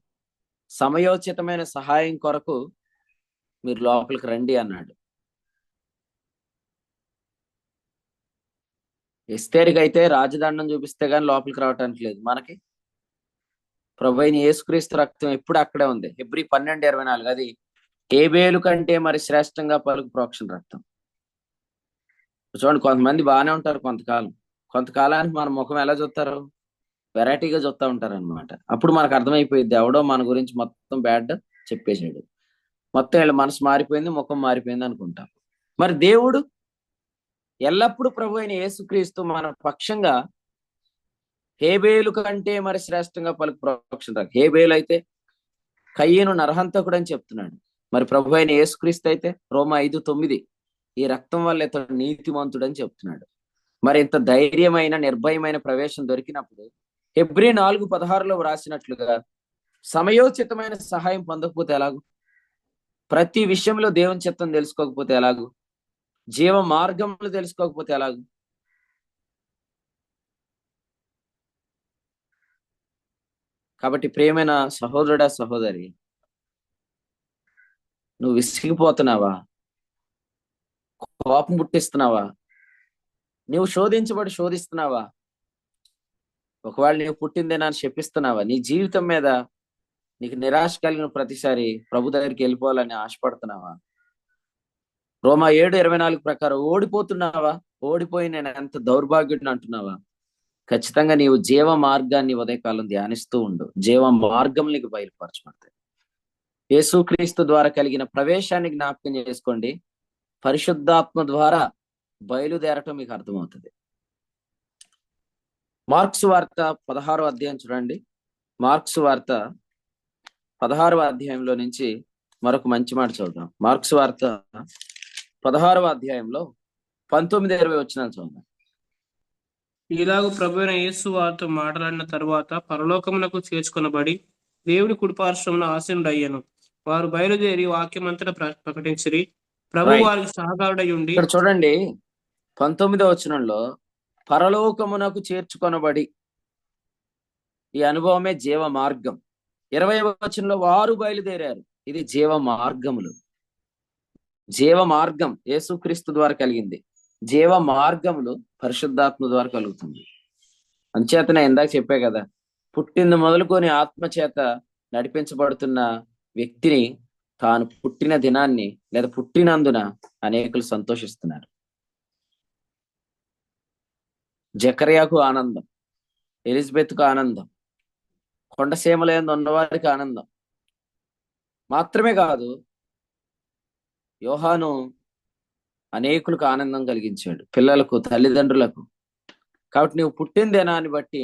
సమయోచితమైన సహాయం కొరకు మీరు లోపలికి రండి అన్నాడు. ఎస్తేరుకి అయితే రాజదండం చూపిస్తే గాని లోపలికి రావటానికి లేదు. మనకి ప్రభు అయిన యేసుక్రీస్తు రక్తం ఎప్పుడు అక్కడే ఉంది. హెబ్రీ 12:24. అది హేబేలు కంటే మరి శ్రేష్టంగా పలుకు ప్రోక్షణ రక్తం. చూడండి, కొంతమంది బాగానే ఉంటారు కొంతకాలానికి మన ముఖం ఎలా చూస్తారు? వెరైటీగా చూస్తూ ఉంటారు అనమాట. అప్పుడు మనకు అర్థమైపోయింది ఎవడో మన గురించి మొత్తం బ్యాడ్ చెప్పేసాడు, మొత్తం వీళ్ళ మనసు మారిపోయింది, ముఖం మారిపోయింది అనుకుంటాం. మరి దేవుడు ఎల్లప్పుడూ ప్రభు అయిన యేసుక్రీస్తు మన పక్షంగా హేబేలు కంటే మరి శ్రేష్టంగా పలుకు ప్రోక్షణ రక్తం. హేబేలు అయితే కయ్యను నరహంతకుడు అని చెప్తున్నాడు. మరి ప్రభు అయిన యేసుక్రీస్తు అయితే రోమా 5:9 ఈ రక్తం వల్ల ఇతడు నీతిమంతుడు అని చెప్తున్నాడు. మరి ఇంత ధైర్యమైన నిర్భయమైన ప్రవేశం దొరికినప్పుడు హెబ్రీ 4:16 వ్రాసినట్లుగా సమయోచితమైన సహాయం పొందకపోతే ఎలాగు? ప్రతి విషయంలో దేవుని చిత్తం తెలుసుకోకపోతే ఎలాగు? జీవ మార్గంలో తెలుసుకోకపోతే ఎలాగు? కాబట్టి ప్రియమైన సహోదరుడా, సహోదరి, నువ్వు విసిగిపోతున్నావా? కోపం పుట్టిస్తున్నావా? నువ్వు శోధిస్తున్నావా? ఒకవేళ నీవు పుట్టిందే నన్ను శపిస్తున్నావా? నీ జీవితం మీద నీకు నిరాశ కలిగిన ప్రతిసారి ప్రభు దగ్గరికి వెళ్ళిపోవాలని ఆశపడుతున్నావా? రోమా 7:24 ప్రకారం ఓడిపోతున్నావా? ఓడిపోయి నేను ఎంత దౌర్భాగ్యుడిని అంటున్నావా? ఖచ్చితంగా నీవు జీవ మార్గాన్ని ఉదయకాలం ధ్యానిస్తూ ఉండు. జీవ మార్గం నీకు బయలుపరచబడతాయి. యేసుక్రీస్తు ద్వారా కలిగిన ప్రవేశాన్ని జ్ఞాపకం చేసుకోండి. పరిశుద్ధాత్మ ద్వారా బయలుదేరటం మీకు అర్థమవుతుంది. మార్క్స్ వార్త 16వ అధ్యాయం చూడండి. మార్క్స్ వార్త 16వ అధ్యాయంలో నుంచి మరొక మంచి మాట చూద్దాం. మార్క్స్ వార్త 16వ అధ్యాయంలో 19-20 వచనాలు చూద్దాం. ఇలాగ ప్రభువైన యేసు వారితో మాట్లాడిన తరువాత పరలోకమునకు చేర్చుకొనబడి దేవుని కుడిపార్శ్వమున ఆసీనుడయ్యను. వారు బయలుదేరి వాక్యమంతటా ప్రకటించిరి. ప్రభు వారికి సహకారుడై ఉండి. ఇక్కడ చూడండి, 19వ వచనంలో పరలోకమునకు చేర్చుకొనబడి, ఈ అనుభవమే జీవ మార్గం. 20వ వచనంలో వారు బయలుదేరారు. ఇది జీవ మార్గములు. జీవ మార్గం యేసుక్రీస్తు ద్వారా కలిగింది. జీవ మార్గములు పరిశుద్ధాత్మ ద్వారా కలుగుతుంది. అంచేతనే ఇందాక చెప్పే కదా, పుట్టింది మొదలుకొని ఆత్మ చేత నడిపించబడుతున్న వ్యక్తిని తాను పుట్టిన దినాన్ని లేదా పుట్టినందున అనేకులు సంతోషిస్తున్నారు. జకర్యాకు ఆనందం, ఎలిజబెత్కు ఆనందం, కొండసీమలందు ఉన్నవారికి ఆనందం. మాత్రమే కాదు, యోహాను అనేకులకు ఆనందం కలిగించాడు, పిల్లలకు, తల్లిదండ్రులకు. కాబట్టి నువ్వు పుట్టిన దినాన్ని బట్టి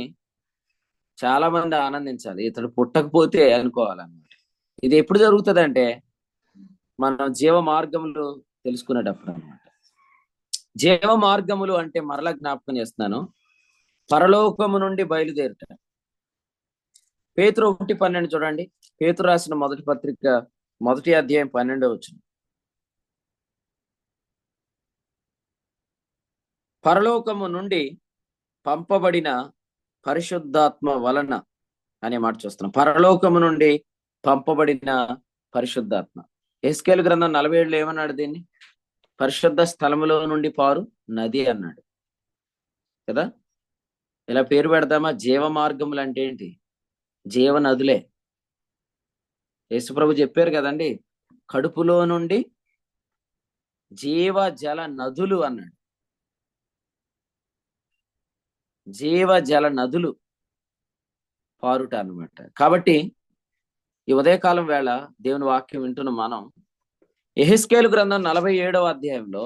చాలా మంది ఆనందించాలి. ఇతడు పుట్టకపోతే అనుకోవాలన్నమాట. ఇది ఎప్పుడు జరుగుతుంది అంటే మనం జీవ మార్గములు తెలుసుకునేటప్పుడు అన్నమాట. జీవ మార్గములు అంటే మరలా జ్ఞాపకం చేస్తున్నాను, పరలోకము నుండి బయలుదేరుట. పేతురు 1:12 చూడండి. పేతురు రాసిన మొదటి పత్రిక 1వ అధ్యాయం 12వ వచనం. పరలోకము నుండి పంపబడిన పరిశుద్ధాత్మ వలన అనే మాట చూస్తున్నాం. పరలోకము నుండి పంపబడిన పరిశుద్ధాత్మ. ఎస్కేలు గ్రంథం 47 ఏమన్నాడు దీన్ని? పరిశుద్ధ స్థలములో నుండి పారు నది అన్నాడు కదా. ఇలా పేరు పెడదామా? జీవ మార్గములు అంటే ఏంటి? జీవ నదులే. యేసుప్రభు చెప్పారు కదండి, కడుపులో నుండి జీవ జల నదులు అన్నాడు. జీవ జల నదులు పారుట అన్నమాట. కాబట్టి ఈ ఉదయకాలం వేళ దేవుని వాక్యం వింటున్న మనం యెహెజ్కేలు గ్రంథం 47వ అధ్యాయంలో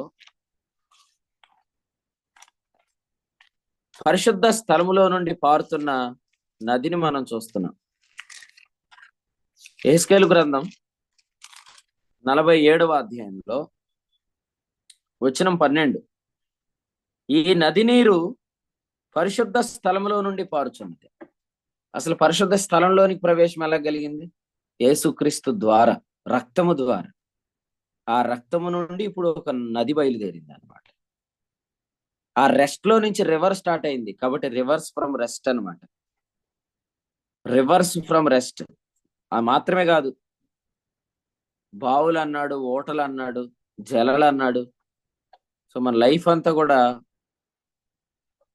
పరిశుద్ధ స్థలములో నుండి పారుతున్న నదిని మనం చూస్తున్నాం. యెహెజ్కేలు గ్రంథం 47వ అధ్యాయంలో వచనం 12, ఈ నది నీరు పరిశుద్ధ స్థలములో నుండి పారుచున్నది. అసలు పరిశుద్ధ స్థలంలోనికి ప్రవేశం ఎలా కలిగింది? యేసుక్రీస్తు ద్వారా, రక్తము ద్వారా. ఆ రక్తము నుండి ఇప్పుడు ఒక నది బయలుదేరింది అనమాట. ఆ రెస్ట్ లో నుంచి రివర్ స్టార్ట్ అయింది. కాబట్టి రివర్స్ ఫ్రమ్ రెస్ట్ అనమాట. Reverse from rest. ఆ మాత్రమే కాదు, బావులు అన్నాడు, ఓటలు అన్నాడు, జలలు అన్నాడు. సో మన లైఫ్ అంతా కూడా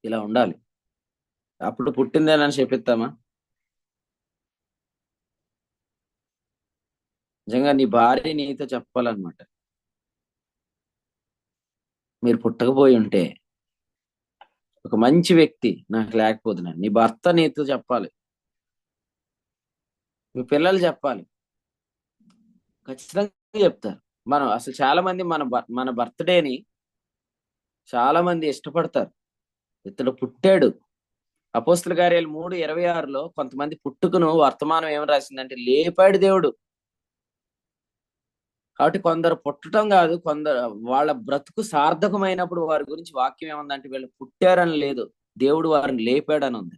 ఇలా ఉండాలి. అప్పుడు పుట్టిందేనని చెప్పిస్తామా? నిజంగా నీ భార్య నీతో చెప్పాలన్నమాట, మీరు పుట్టకపోయి ఉంటే ఒక మంచి వ్యక్తి నాకు లేకపోతున్నాను. నీ భర్త నీతో చెప్పాలి, మీ పిల్లలు చెప్పాలి, ఖచ్చితంగా చెప్తారు. మనం అసలు చాలా మంది మన బర్త్డేని చాలా మంది ఇష్టపడతారు. ఇతడు పుట్టాడు. అపోస్తుల కార్యాలు 3:26లో కొంతమంది పుట్టుకను వర్తమానం ఏం రాసిందంటే లేపాడు దేవుడు. కాబట్టి కొందరు పుట్టడం కాదు, కొందరు వాళ్ళ బ్రతుకు సార్థకమైనప్పుడు వారి గురించి వాక్యం ఏముందంటే వీళ్ళు పుట్టారని లేదు, దేవుడు వారిని లేపాడని ఉంది.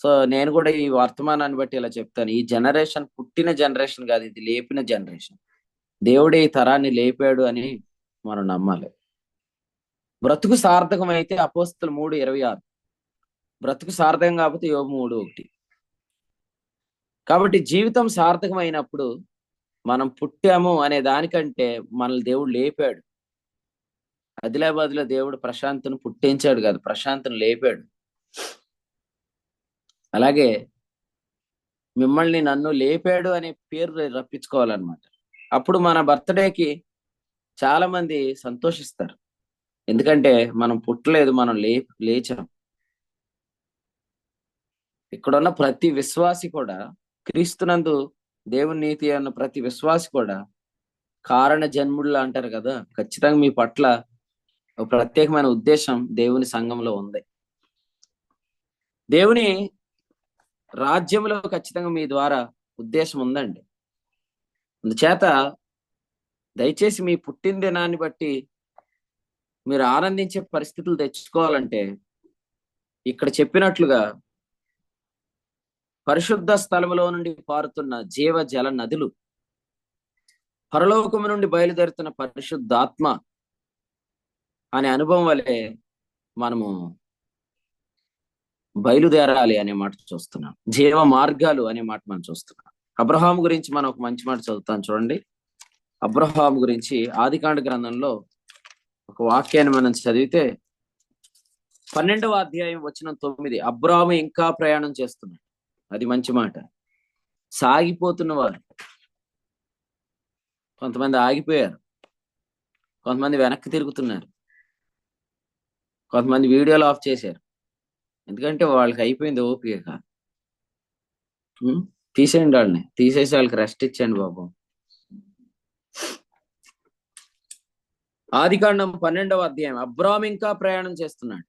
సో నేను కూడా ఈ వర్తమానాన్ని బట్టి ఇలా చెప్తాను, ఈ జనరేషన్ పుట్టిన జనరేషన్ కాదు, ఇది లేపిన జనరేషన్. దేవుడే ఈ తరాన్ని లేపాడు అని మనం నమ్మాలి. బ్రతుకు సార్థకం అయితే అపోస్తులు 3:26, బ్రతుకు సార్థకం కాకపోతే యోబు 3:1. కాబట్టి జీవితం సార్థకమైనప్పుడు మనం పుట్టాము అనే దానికంటే మనల్ని దేవుడు లేపాడు. ఆదిలాబాద్ లో దేవుడు ప్రశాంత్ను పుట్టించాడు కాదు, ప్రశాంత్ను లేపాడు. అలాగే మిమ్మల్ని నన్ను లేపాడు అనే పేరు రప్పించుకోవాలన్నమాట. అప్పుడు మన బర్త్డేకి చాలా మంది సంతోషిస్తారు. ఎందుకంటే మనం పుట్టలేదు, మనం లేచాం. ఇక్కడున్న ప్రతి విశ్వాసి కూడా, క్రీస్తునందు దేవుని నీతి అన్న ప్రతి విశ్వాసి కూడా కారణ జన్ముడులా అంటారు కదా. ఖచ్చితంగా మీ పట్ల ఒక ప్రత్యేకమైన ఉద్దేశం దేవుని సంఘంలో ఉంది. దేవుని రాజ్యంలో ఖచ్చితంగా మీ ద్వారా ఉద్దేశం ఉందండి. అందుచేత దయచేసి మీ పుట్టిన దినాన్ని బట్టి మీరు ఆనందించే పరిస్థితులు తెచ్చుకోవాలంటే ఇక్కడ చెప్పినట్లుగా పరిశుద్ధ స్థలములో నుండి పారుతున్న జీవ జల నదులు, పరలోకము నుండి బయలుదేరుతున్న పరిశుద్ధాత్మ అనే అనుభవం వల్లే మనము బయలుదేరాలి అనే మాట చూస్తున్నాం. జీవ మార్గాలు అనే మాట మనం చూస్తున్నాం. అబ్రహాం గురించి మనం ఒక మంచి మాట చదువుతాం చూడండి. అబ్రహాం గురించి ఆదికాండ గ్రంథంలో ఒక వాక్యాన్ని మనం చదివితే 12వ అధ్యాయం వచనం 9, అబ్రాహాము ఇంకా ప్రయాణం చేస్తున్నాడు. అది మంచి మాట. సాగిపోతున్న వారు కొంతమంది ఆగిపోయారు, కొంతమంది వెనక్కి తిరుగుతున్నారు, కొంతమంది వీడియోలు ఆఫ్ చేశారు. ఎందుకంటే వాళ్ళకి అయిపోయింది ఓపిక. తీసేయండి వాళ్ళని, తీసేసి వాళ్ళకి రెస్ట్ ఇచ్చేయండి బాబు. ఆదికాండం 12వ అధ్యాయం. అబ్రాహాము ఇంకా ప్రయాణం చేస్తున్నాడు.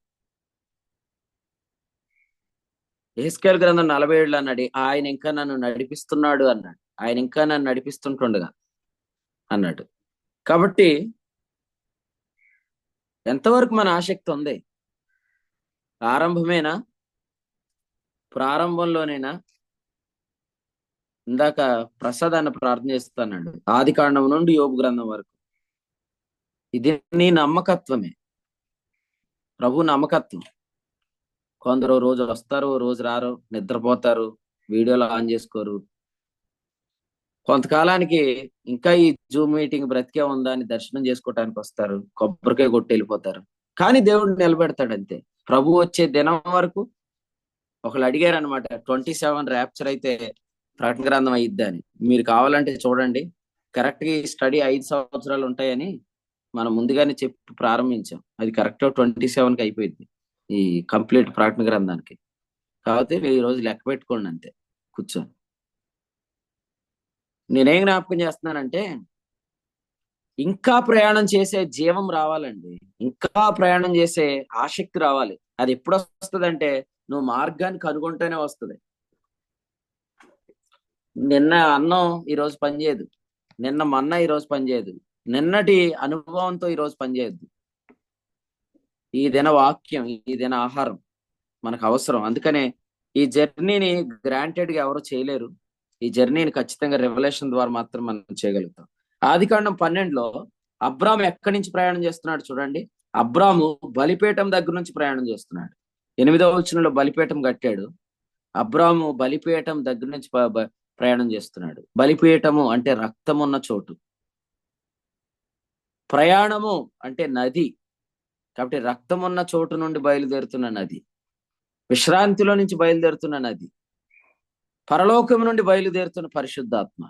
యెహెజ్కేలు గ్రంథం 47 అన్నాడు, ఆయన ఇంకా నన్ను నడిపిస్తున్నాడు అన్నాడు. ఆయన ఇంకా నన్ను నడిపిస్తుంటుండగా అన్నాడు. కాబట్టి ఎంతవరకు మన ఆసక్తి ఉంది? ప్రారంభమేనా? ప్రారంభంలోనేనా? ఇందాక ప్రసాద్ అన్న ప్రార్థన చేస్తున్నాడు, ఆది కాండం నుండి యోబు గ్రంథం వరకు. ఇది నీ నమ్మకత్వమే, ప్రభు నమ్మకత్వం. కొందరు రోజు వస్తారు, రోజు రారు, నిద్రపోతారు, వీడియోలు ఆన్ చేసుకోరు. కొంతకాలానికి ఇంకా ఈ జూమ్ మీటింగ్ బ్రతికే ఉందా అని దర్శనం చేసుకోవటానికి వస్తారు, కొబ్బరికాయ కొట్టి వెళ్ళిపోతారు. కానీ దేవుడు నిలబెడతాడు అంతే. ప్రభు వచ్చే దినం వరకు. ఒకళ్ళు అడిగారు అనమాట, 27 ర్యాప్చర్ అయితే ప్రకటన గ్రంథం అయ్యిద్ది అని. మీరు కావాలంటే చూడండి, కరెక్ట్ గా ఈ స్టడీ 5 సంవత్సరాలు ఉంటాయని మనం ముందుగానే చెప్పి ప్రారంభించాం. అది కరెక్ట్ 27కి అయిపోయింది ఈ కంప్లీట్ ప్రకటన గ్రంథానికి. కాబట్టి ఈ రోజు లెక్క పెట్టుకోండి అంతే కూర్చొని. నేనేం జ్ఞాపకం చేస్తున్నానంటే, ఇంకా ప్రయాణం చేసే జీవం రావాలండి, ఇంకా ప్రయాణం చేసే ఆసక్తి రావాలి. అది ఎప్పుడు వస్తుందంటే, నువ్వు మార్గాన్ని కనుగొంటేనే వస్తుంది. నిన్న అన్నం ఈరోజు పనిచేయదు, నిన్న మన్న ఈరోజు పనిచేయదు, నిన్నటి అనుభవంతో ఈరోజు పనిచేయద్దు. ఈ దిన వాక్యం, ఈ దిన ఆహారం మనకు అవసరం. అందుకనే ఈ జర్నీని గ్రాంటెడ్ గా ఎవరు చేయలేరు. ఈ జర్నీని ఖచ్చితంగా రెవల్యూషన్ ద్వారా మాత్రం మనం చేయగలుగుతాం. ఆదికాండం 12లో అబ్రాము ఎక్కడి నుంచి ప్రయాణం చేస్తున్నాడు చూడండి. అబ్రాము బలిపీఠం దగ్గర నుంచి ప్రయాణం చేస్తున్నాడు. 8వ వచనంలో బలిపీఠం కట్టాడు. అబ్రాము బలిపీఠం దగ్గర నుంచి ప్రయాణం చేస్తున్నాడు. బలిపీఠము అంటే రక్తం ఉన్న చోటు, ప్రయాణము అంటే నది. కాబట్టి రక్తం ఉన్న చోటు నుండి బయలుదేరుతున్న నది, విశ్రాంతిలో నుంచి బయలుదేరుతున్న నది, పరలోకం నుండి బయలుదేరుతున్న పరిశుద్ధాత్మ.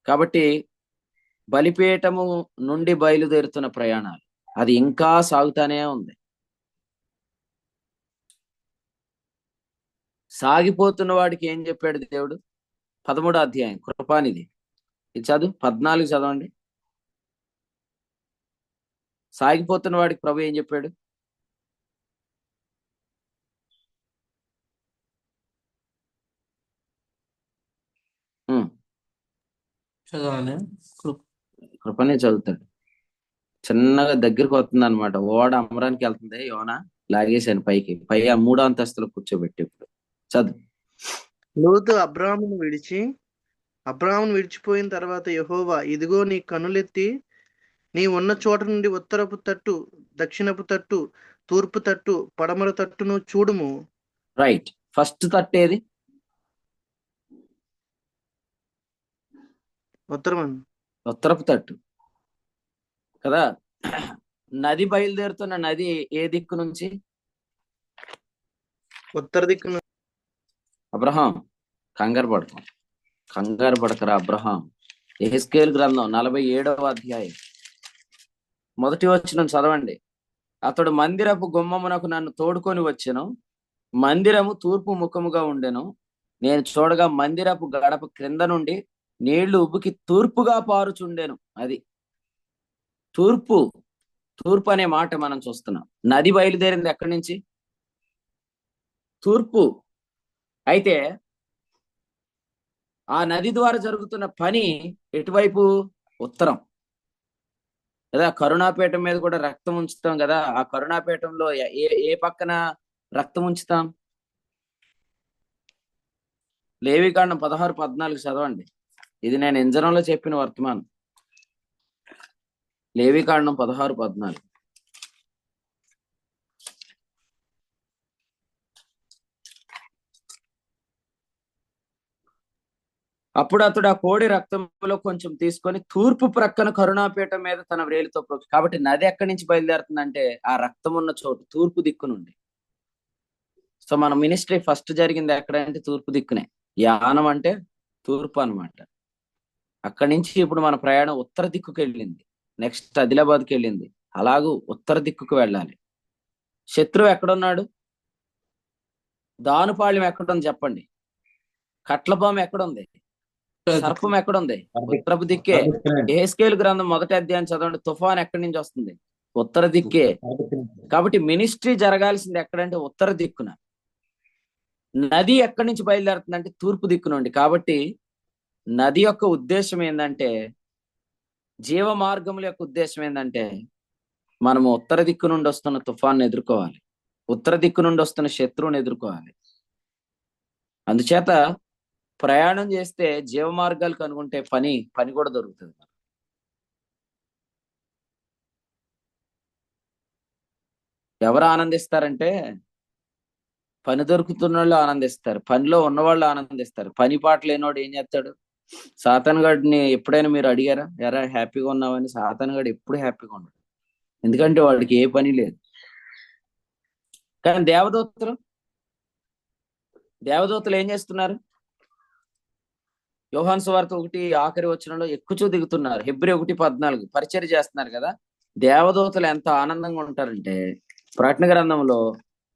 కాబట్టి బలిపీఠము నుండి బయలుదేరుతున్న ప్రయాణాలు అది ఇంకా సాగుతానే ఉంది. సాగిపోతున్న వాడికి ఏం చెప్పాడు దేవుడు? 13వ అధ్యాయం కృపానిధి, ఇది చదువు, 14 చదవండి. సాగిపోతున్న వాడికి ప్రభు ఏం చెప్పాడు? చదవాలి. కృపనే చదువుతాడు. చిన్నగా దగ్గరికి వస్తుంది అనమాట. ఓడ అమరానికి వెళ్తుంది, యోన లాగేశాను పైకి, పై ఆ 3వ అంతస్తులో కూర్చోబెట్టి. ఇప్పుడు చదువు. లోతు అబ్రాహామును విడిచిపోయిన తర్వాత యెహోవా, ఇదిగో నీ కన్నులెత్తి నీ ఉన్న చోట నుండి ఉత్తరపు తట్టు, దక్షిణపు తట్టు, తూర్పు తట్టు, పడమర తట్టును చూడుము. రైట్. ఫస్ట్ తట్టు ఏది? ఉత్తరపు తట్టు కదా. నది బయలుదేరుతున్న నది ఏ దిక్కు నుంచి? ఉత్తర దిక్కు. అబ్రహాం కంగారు పడకరా అబ్రహాం. యెహెజ్కేలు గ్రంథం 47వ అధ్యాయం 1వ వచనం చదవండి. అతడు మందిరపు గుమ్మమునకు నన్ను తోడుకొని వచ్చెను, మందిరము తూర్పు ముఖముగా ఉండెను. నేను చూడగా మందిరపు గడప క్రింద నుండి నీళ్లు ఉబ్బుకి తూర్పుగా పారుచుండెను. అది తూర్పు. తూర్పు అనే మాట మనం చూస్తున్నాం. నది బయలుదేరింది ఎక్కడి నుంచి? తూర్పు. అయితే ఆ నది ద్వారా జరుగుతున్న పని ఎటువైపు? ఉత్తరం కదా. కరుణాపీఠం మీద కూడా రక్తం ఉంచుతాం కదా. ఆ కరుణాపీఠంలో ఏ పక్కన రక్తం ఉంచుతాం? లేవికాండం 16-14 చదవండి. ఇది నేను ఇంజనంలో చెప్పిన వర్తమానం. లేవికాండం 16-14. అప్పుడు అతడు ఆ కోడి రక్తంలో కొంచెం తీసుకొని తూర్పు ప్రక్కన కరుణాపీఠం మీద తన వ్రేలితో కాబట్టి నది ఎక్కడి నుంచి బయలుదేరుతుందంటే ఆ రక్తం ఉన్న చోటు, తూర్పు దిక్కు నుండి. సో మన మినిస్ట్రీ ఫస్ట్ జరిగింది ఎక్కడంటే తూర్పు దిక్కునే. యానం అంటే తూర్పు అన్నమాట. అక్కడి నుంచి ఇప్పుడు మన ప్రయాణం ఉత్తర దిక్కుకు వెళ్ళింది, నెక్స్ట్ ఆదిలాబాద్కి వెళ్ళింది. అలాగూ ఉత్తర దిక్కుకు వెళ్ళాలి. శత్రువు ఎక్కడున్నాడు? దానుపాళ్యం ఎక్కడుంది చెప్పండి? కట్లపాము ఎక్కడుంది? సర్పం ఎక్కడుంది? ఉత్తరపు దిక్కే. యెహెజ్కేలు గ్రంథం 1వ అధ్యాయం చదవండి. తుఫాన్ ఎక్కడి నుంచి వస్తుంది? ఉత్తర దిక్కే. కాబట్టి మినిస్ట్రీ జరగాల్సింది ఎక్కడంటే ఉత్తర దిక్కున. నది ఎక్కడి నుంచి బయలుదేరుతుందంటే తూర్పు దిక్కు నుండి. కాబట్టి నది యొక్క ఉద్దేశం ఏంటంటే, జీవ మార్గముల యొక్క ఉద్దేశం ఏంటంటే, మనము ఉత్తర దిక్కు నుండి వస్తున్న తుఫాన్ని ఎదుర్కోవాలి, ఉత్తర దిక్కు నుండి వస్తున్న శత్రువుని ఎదుర్కోవాలి. అందుచేత ప్రయాణం చేస్తే జీవ మార్గాలు కనుగొంటే పని కూడా దొరుకుతుంది. ఎవరు ఆనందిస్తారంటే, పని దొరుకుతున్న వాళ్ళు ఆనందిస్తారు, పనిలో ఉన్నవాళ్ళు ఆనందిస్తారు. పని పాట లేనివాడు ఏం చేస్తాడు? సాతాన్ గడిని ఎప్పుడైనా మీరు అడిగారా, ఎరా హ్యాపీగా ఉన్నావని? సాతాన్ గడు ఎప్పుడు హ్యాపీగా ఉన్నాడు, ఎందుకంటే వాడికి ఏ పని లేదు. కానీ దేవదూతలు ఏం చేస్తున్నారు? యోహాను సువార్త 1 ఆఖరి వచనంలో ఎక్కుచూ దిగుతున్నారు. హెబ్రీ 1:14 పరిచర్య చేస్తున్నారు కదా. దేవదూతలు ఎంత ఆనందంగా ఉంటారంటే, ప్రకటన గ్రంథంలో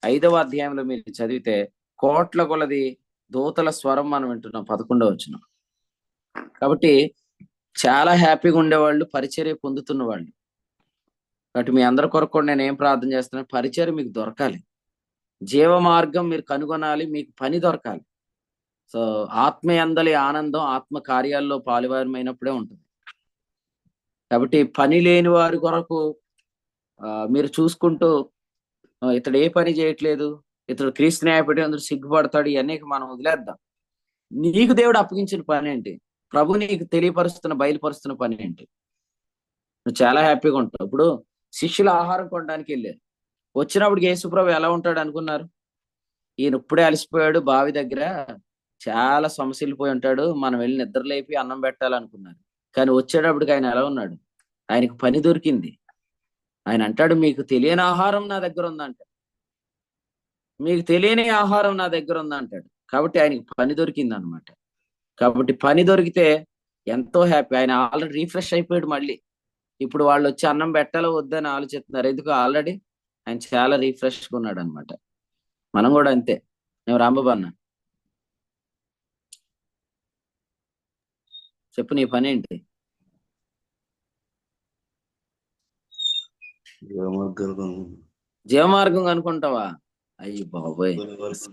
5వ అధ్యాయంలో మీరు చదివితే కోట్ల కొలది దూతల స్వరం మనం వింటున్నాం 11వ వచనం. కాబట్టి చాలా హ్యాపీగా ఉండేవాళ్ళు పరిచర్య పొందుతున్న వాళ్ళు. కాబట్టి మీ అందరి కొరకు కూడా నేను ఏం ప్రార్థన చేస్తున్నాను, పరిచర్య మీకు దొరకాలి, జీవ మార్గం మీరు కనుగొనాలి, మీకు పని దొరకాలి. సో ఆత్మయందలి ఆనందం ఆత్మ కార్యాల్లో పాలువారమైనప్పుడే ఉంటుంది. కాబట్టి పని లేని వారి కొరకు మీరు చూసుకుంటూ ఇతడు ఏ పని చేయట్లేదు, ఇతడు క్రీస్తు న్యాయపడి అందరూ సిగ్గుపడతాడు, ఇవన్నీ మనం వదిలేద్దాం. నీకు దేవుడు అప్పగించిన పని ఏంటి? ప్రభు నీకు బయలుపరుస్తున్న పని ఏంటి? నువ్వు చాలా హ్యాపీగా ఉంటావు. ఇప్పుడు శిష్యులు ఆహారం కొనడానికి వెళ్ళారు. వచ్చినప్పుడు యేసుప్రభు ఎలా ఉంటాడు అనుకున్నారు? ఈయన ఇప్పుడే అలసిపోయాడు, బావి దగ్గర చాలా సొమసిల్లిపోయి ఉంటాడు, మనం వెళ్ళి నిద్రలేపి అన్నం పెట్టాలనుకున్నారు. కానీ వచ్చేటప్పటికి ఆయన ఎలా ఉన్నాడు? ఆయనకు పని దొరికింది. ఆయన అంటాడు, మీకు తెలియని ఆహారం నా దగ్గర ఉందంటాడు, మీకు తెలియని ఆహారం నా దగ్గర ఉందంటాడు. కాబట్టి ఆయనకి పని దొరికింది అనమాట. కాబట్టి పని దొరికితే ఎంతో హ్యాపీ. ఆయన ఆల్రెడీ రీఫ్రెష్ అయిపోయాడు. మళ్ళీ ఇప్పుడు వాళ్ళు వచ్చి అన్నం పెట్టాలో వద్దని ఆలోచిస్తున్నారు. ఎందుకు? ఆల్రెడీ ఆయన చాలా రీఫ్రెష్గా ఉన్నాడు అనమాట. మనం కూడా అంతే. నేను రాంబాబు అన్న, చెప్పు నీ పని ఏంటి? జీవమార్గం అనుకుంటావా? అయ్యి బాబోయ్,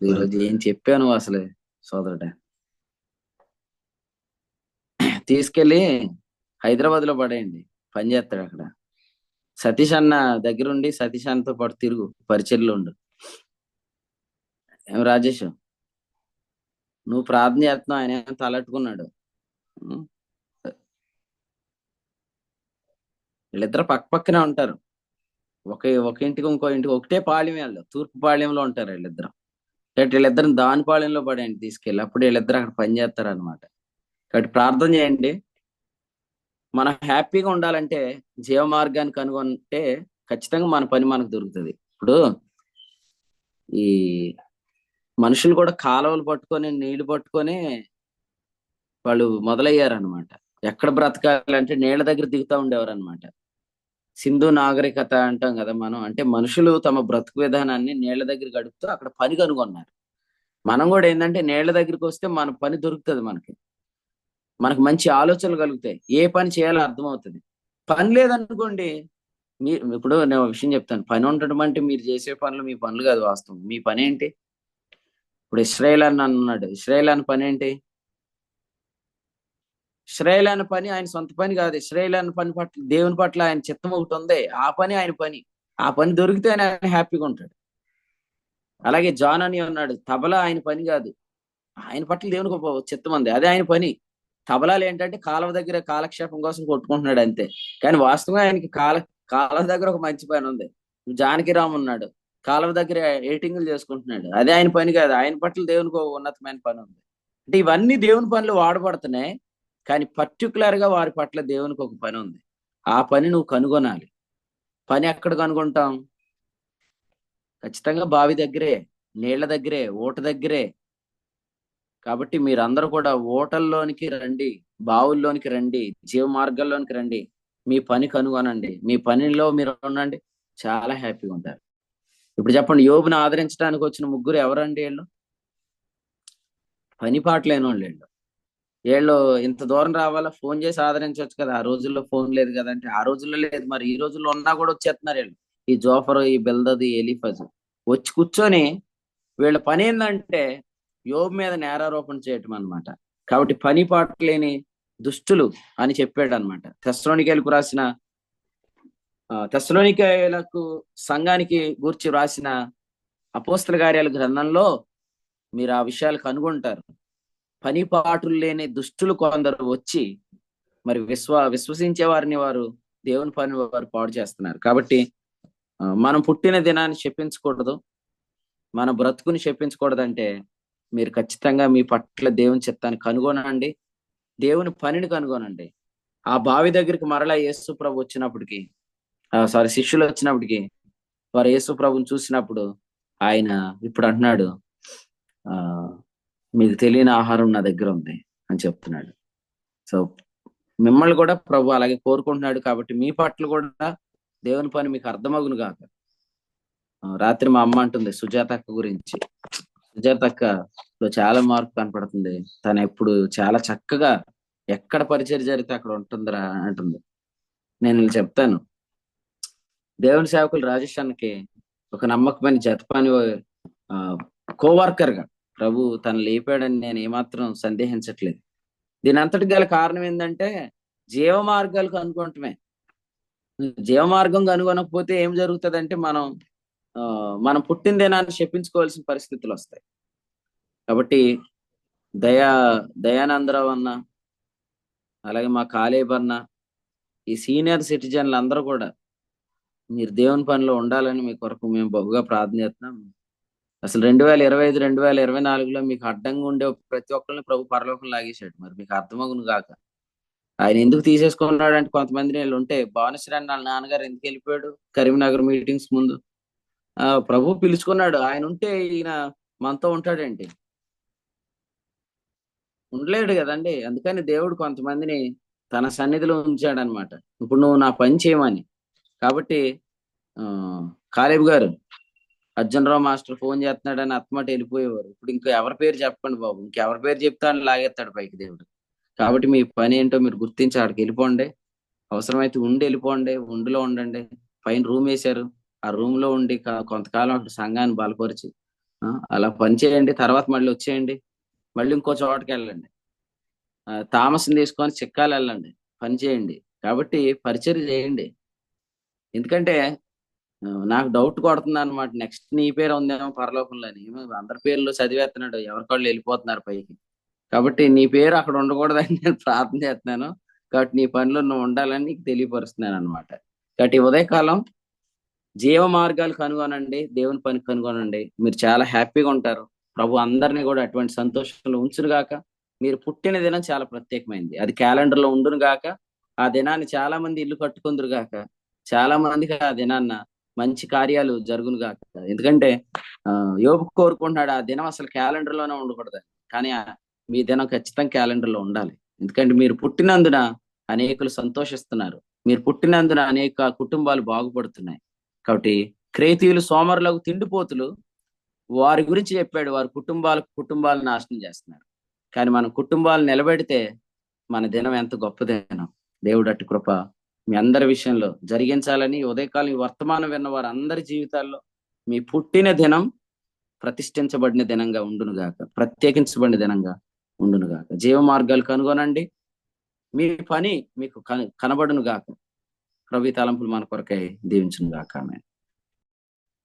ఈరోజు ఏం చెప్పాను అసలు సోదరుడ. తీసుకెళ్ళి హైదరాబాద్ లో పడేయండి, పని చేస్తాడు అక్కడ. సతీష్ అన్న దగ్గరుండి సతీష్ అన్నతో పాటు తిరుగు, పరిచర్లో ఉండు. ఏం రాజేష్, నువ్వు ప్రార్థన చేస్తున్నావు, ఆయన ఏమో తలట్టుకున్నాడు. వీళ్ళిద్దరు పక్క పక్కనే ఉంటారు. ఒక ఇంటికి ఇంకో ఇంటికి ఒకటే పాళ్యం, వాళ్ళు తూర్పు పాళ్యంలో ఉంటారు వీళ్ళిద్దరు. వీళ్ళిద్దరిని దానిపాళ్యంలో పడేయండి తీసుకెళ్ళి, అప్పుడు వీళ్ళిద్దరు అక్కడ పని చేస్తారు అనమాట. కాబట్టి ప్రార్థన చేయండి. మనం హ్యాపీగా ఉండాలంటే జీవ మార్గాన్ని కనుగొంటే ఖచ్చితంగా మన పని మనకు దొరుకుతుంది. ఇప్పుడు ఈ మనుషులు కూడా కాలువలు పట్టుకొని నీళ్లు పట్టుకొని వాళ్ళు మొదలయ్యారనమాట. ఎక్కడ బ్రతకాలంటే నీళ్ల దగ్గర దిగుతూ ఉండేవారు అనమాట. సింధు నాగరికత అంటాం కదా మనం. అంటే మనుషులు తమ బ్రతుకు విధానాన్ని నీళ్ల దగ్గర గడుపుతూ అక్కడ పని కనుగొన్నారు. మనం కూడా ఏంటంటే నీళ్ల దగ్గరికి వస్తే మన పని దొరుకుతుంది. మనకు మంచి ఆలోచనలు కలుగుతాయి, ఏ పని చేయాలో అర్థమవుతుంది. పని లేదనుకోండి, ఇప్పుడు నేను ఒక విషయం చెప్తాను. పని ఉండటం అంటే మీరు చేసే పనులు మీ పనులు కాదు, వాస్తవం. మీ పని ఏంటి? ఇప్పుడు ఇశ్రాయేల్ అని అన్నాడు. ఇశ్రాయేల్ అని పని ఏంటి? ఇశ్రాయేల్ అన్న పని ఆయన సొంత పని కాదు. ఇశ్రాయేల్ అన్న పని పట్ల, దేవుని పట్ల ఆయన చిత్తం ఒకటి ఉంది. ఆ పని ఆయన పని. ఆ పని దొరికితే ఆయన హ్యాపీగా ఉంటాడు. అలాగే జాన్ అని ఉన్నాడు. తబలా ఆయన పని కాదు, ఆయన పట్ల దేవునికి ఒక చిత్తం ఉంది, అదే ఆయన పని. తబలాలు ఏంటంటే కాలువ దగ్గర కాలక్షేపం కోసం కొట్టుకుంటున్నాడు అంతే. కానీ వాస్తవంగా ఆయనకి కాలువ దగ్గర ఒక మంచి పని ఉంది. జానకిరామ్ ఉన్నాడు, కాలువ దగ్గర ఎడిటింగ్లు చేసుకుంటున్నాడు, అదే ఆయన పని కాదు. ఆయన పట్ల దేవునికి ఒక ఉన్నతమైన పని ఉంది. అంటే ఇవన్నీ దేవుని పనులు వాడబడుతున్నాయి, కానీ పర్టికులర్ గా వారి పట్ల దేవునికి ఒక పని ఉంది. ఆ పని నువ్వు కనుగొనాలి. పని ఎక్కడ కనుగొంటాం? ఖచ్చితంగా బావి దగ్గరే, నీళ్ల దగ్గరే, ఊట దగ్గరే. కాబట్టి మీరందరూ కూడా ఓటల్లోనికి రండి, బావుల్లోనికి రండి, జీవ మార్గాల్లోనికి రండి, మీ పని కనుగొనండి, మీ పనిలో మీరు ఉండండి, చాలా హ్యాపీగా ఉంటారు. ఇప్పుడు చెప్పండి, యోబుని ఆదరించడానికి వచ్చిన ముగ్గురు ఎవరండి? వీళ్ళు పని పాట లేని వాళ్ళు వీళ్ళు. వీళ్ళు ఇంత దూరం రావాలా, ఫోన్ చేసి ఆదరించవచ్చు కదా, ఆ రోజుల్లో ఫోన్ లేదు కదంటే ఆ రోజుల్లో లేదు, మరి ఈ రోజుల్లో ఉన్నా కూడా వచ్చేస్తున్నారు వీళ్ళు. ఈ జోఫర్, ఈ బెల్దద్, ఈ ఎలీఫజ్ వచ్చి కూర్చొని వీళ్ళ పని ఏంటంటే యోబు మీద నేరారోపణ చేయటం అన్నమాట. కాబట్టి పని పాట లేని దుష్టులు అని చెప్పాడు అనమాట. తెస్సలోనికైలకు రాసిన తెస్సలోనికైలకు సంఘానికి గూర్చి రాసిన అపోస్తల కార్యాల గ్రంథంలో మీరు ఆ విషయాలు కనుగొంటారు. పని పాటులు లేని దుష్టులు కొందరు వచ్చి మరి విశ్వసించే వారిని వారు దేవుని పని వారు పాడు చేస్తున్నారు. కాబట్టి మనం పుట్టిన దినాన్ని చెప్పించకూడదు, మన బ్రతుకుని చెప్పించకూడదంటే మీరు ఖచ్చితంగా మీ పట్ల దేవుని చిత్తాన్ని కనుగొనండి, దేవుని పనిని కనుగొనండి. ఆ బావి దగ్గరికి మరలా యేసు ప్రభు వచ్చినప్పటికి శిష్యులు వచ్చినప్పటికి వారు యేసు ప్రభుని చూసినప్పుడు ఆయన ఇప్పుడు అంటున్నాడు, ఆ మీకు తెలియని ఆహారం నా దగ్గర ఉంది అని చెప్తున్నాడు. సో మిమ్మల్ని కూడా ప్రభు అలాగే కోరుకుంటున్నాడు. కాబట్టి మీ పట్ల కూడా దేవుని పని మీకు అర్థమగును గాక. రాత్రి మా అమ్మ అంటుంది సుజాతక్క గురించి. సుజాతక్కలో చాలా మార్పు కనపడుతుంది. తను ఎప్పుడు చాలా చక్కగా ఎక్కడ పరిచయం జరిగితే అక్కడ ఉంటుందిరా అంటుంది. నేను ఇలా చెప్తాను, దేవుని సేవకులు రాజేష్ అన్నకి ఒక నమ్మకమైన జతపని కోవర్కర్ గా ప్రభు తను లేపాడని నేను ఏమాత్రం సందేహించట్లేదు. దీని అంతటి గల కారణం ఏంటంటే జీవ మార్గాలు కనుగొనటమే. జీవ మార్గం కనుగొనకపోతే ఏం జరుగుతుందంటే మనం పుట్టిన దినాన్ని చెప్పించుకోవాల్సిన పరిస్థితులు వస్తాయి. కాబట్టి దయానందరావు అన్న, అలాగే మా కాలేబ్ అన్న, ఈ సీనియర్ సిటిజన్లు అందరూ కూడా మీరు దేవుని పనిలో ఉండాలని మీ కొరకు మేము బహుగా ప్రార్థన చేస్తున్నాం. అసలు 2025 2024లో మీకు అడ్డంగా ఉండే ప్రతి ఒక్కరిని ప్రభు పరలోకం లాగేశాడు. మరి మీకు అర్థమగును గాక. ఆయన ఎందుకు తీసేసుకున్నాడు అంటే కొంతమంది వీళ్ళు ఉంటే భానుశ్రాన్ని వాళ్ళ నాన్నగారు ఎందుకు వెళ్ళిపోయాడు కరీంనగర్ మీటింగ్స్ ముందు. ప్రభు పిలుచుకున్నాడు. ఆయన ఉంటే ఈయన మనతో ఉంటాడేంటి? ఉండలేడు కదండి. అందుకని దేవుడు కొంతమందిని తన సన్నిధిలో ఉంచాడనమాట. ఇప్పుడు నువ్వు నా పని చేయమని. కాబట్టి కాలేబ్ గారు, అర్జునరావు మాస్టర్ ఫోన్ చేస్తున్నాడని అత్తమాట వెళ్ళిపోయేవారు. ఇప్పుడు ఇంకా ఎవరి పేరు చెప్పండి బాబు, ఇంకెవరి పేరు చెప్తాడని లాగేస్తాడు పైకి దేవుడు. కాబట్టి మీ పని ఏంటో మీరు గుర్తించి ఆడికి వెళ్ళిపోండి. అవసరమైతే ఉండి వెళ్ళిపోండి, ఉండిలో ఉండండి. పైన రూమ్ వేశారు, ఆ రూమ్ లో ఉండి కొంతకాలం అక్కడ సంఘాన్ని బలపరిచి అలా పని చేయండి. తర్వాత మళ్ళీ వచ్చేయండి, మళ్ళీ ఇంకో చోటకి వెళ్ళండి, తామస్ని తీసుకొని చిక్కాలు వెళ్ళండి, పని చేయండి. కాబట్టి పరిచయం చేయండి. ఎందుకంటే నాకు డౌట్ కొడుతుంది అనమాట, నెక్స్ట్ నీ పేరు ఉందేమో పరలోకంలో అని. అందరి పేర్లు చదివేస్తున్నాడు, ఎవరికాళ్ళు వెళ్ళిపోతున్నారు పైకి. కాబట్టి నీ పేరు అక్కడ ఉండకూడదని నేను ప్రార్థన చేస్తున్నాను. కాబట్టి నీ పనిలో నువ్వు ఉండాలని నీకు తెలియపరుస్తున్నాను అనమాట. కాబట్టి ఉదయకాలం జీవ మార్గాలు కనుగొనండి, దేవుని పని కనుగొనండి, మీరు చాలా హ్యాపీగా ఉంటారు. ప్రభు అందరినీ కూడా అటువంటి సంతోషంలో ఉంచును గాక. మీరు పుట్టిన దినం చాలా ప్రత్యేకమైంది, అది క్యాలెండర్ లో ఉండును గాక. ఆ దినాన్ని చాలా మంది ఇల్లు కట్టుకుందరు గాక. చాలా మందికి ఆ దినాన్న మంచి కార్యాలు జరుగును గాక. ఎందుకంటే యోబు కోరుకుంటున్నాడు ఆ దినం అసలు క్యాలెండర్ లోనే ఉండకూడదు, కానీ మీ దినం ఖచ్చితంగా క్యాలెండర్ లో ఉండాలి. ఎందుకంటే మీరు పుట్టినందున అనేకులు సంతోషిస్తున్నారు, మీరు పుట్టినందున అనేక కుటుంబాలు బాగుపడుతున్నాయి. కాబట్టి క్రేతీయులు సోమరులకు తిండిపోతులు వారి గురించి చెప్పాడు, వారి కుటుంబాలు నాశనం చేస్తున్నారు. కానీ మన కుటుంబాలు నిలబెడితే మన దినం ఎంత గొప్ప దినం. దేవుడు అట్టి కృప మీ అందరి విషయంలో జరిగించాలని ఉదయకాలం ఈ వర్తమానం విన్న వారి అందరి జీవితాల్లో మీ పుట్టిన దినం ప్రతిష్ఠించబడిన దినంగా ఉండునుగాక, ప్రత్యేకించబడిన దినంగా ఉండునుగాక. జీవ మార్గాలు కనుగొనండి, మీ పని మీకు కనబడును గాక. ప్రభు తలంపులు మన కొరకై దీవించును గాక.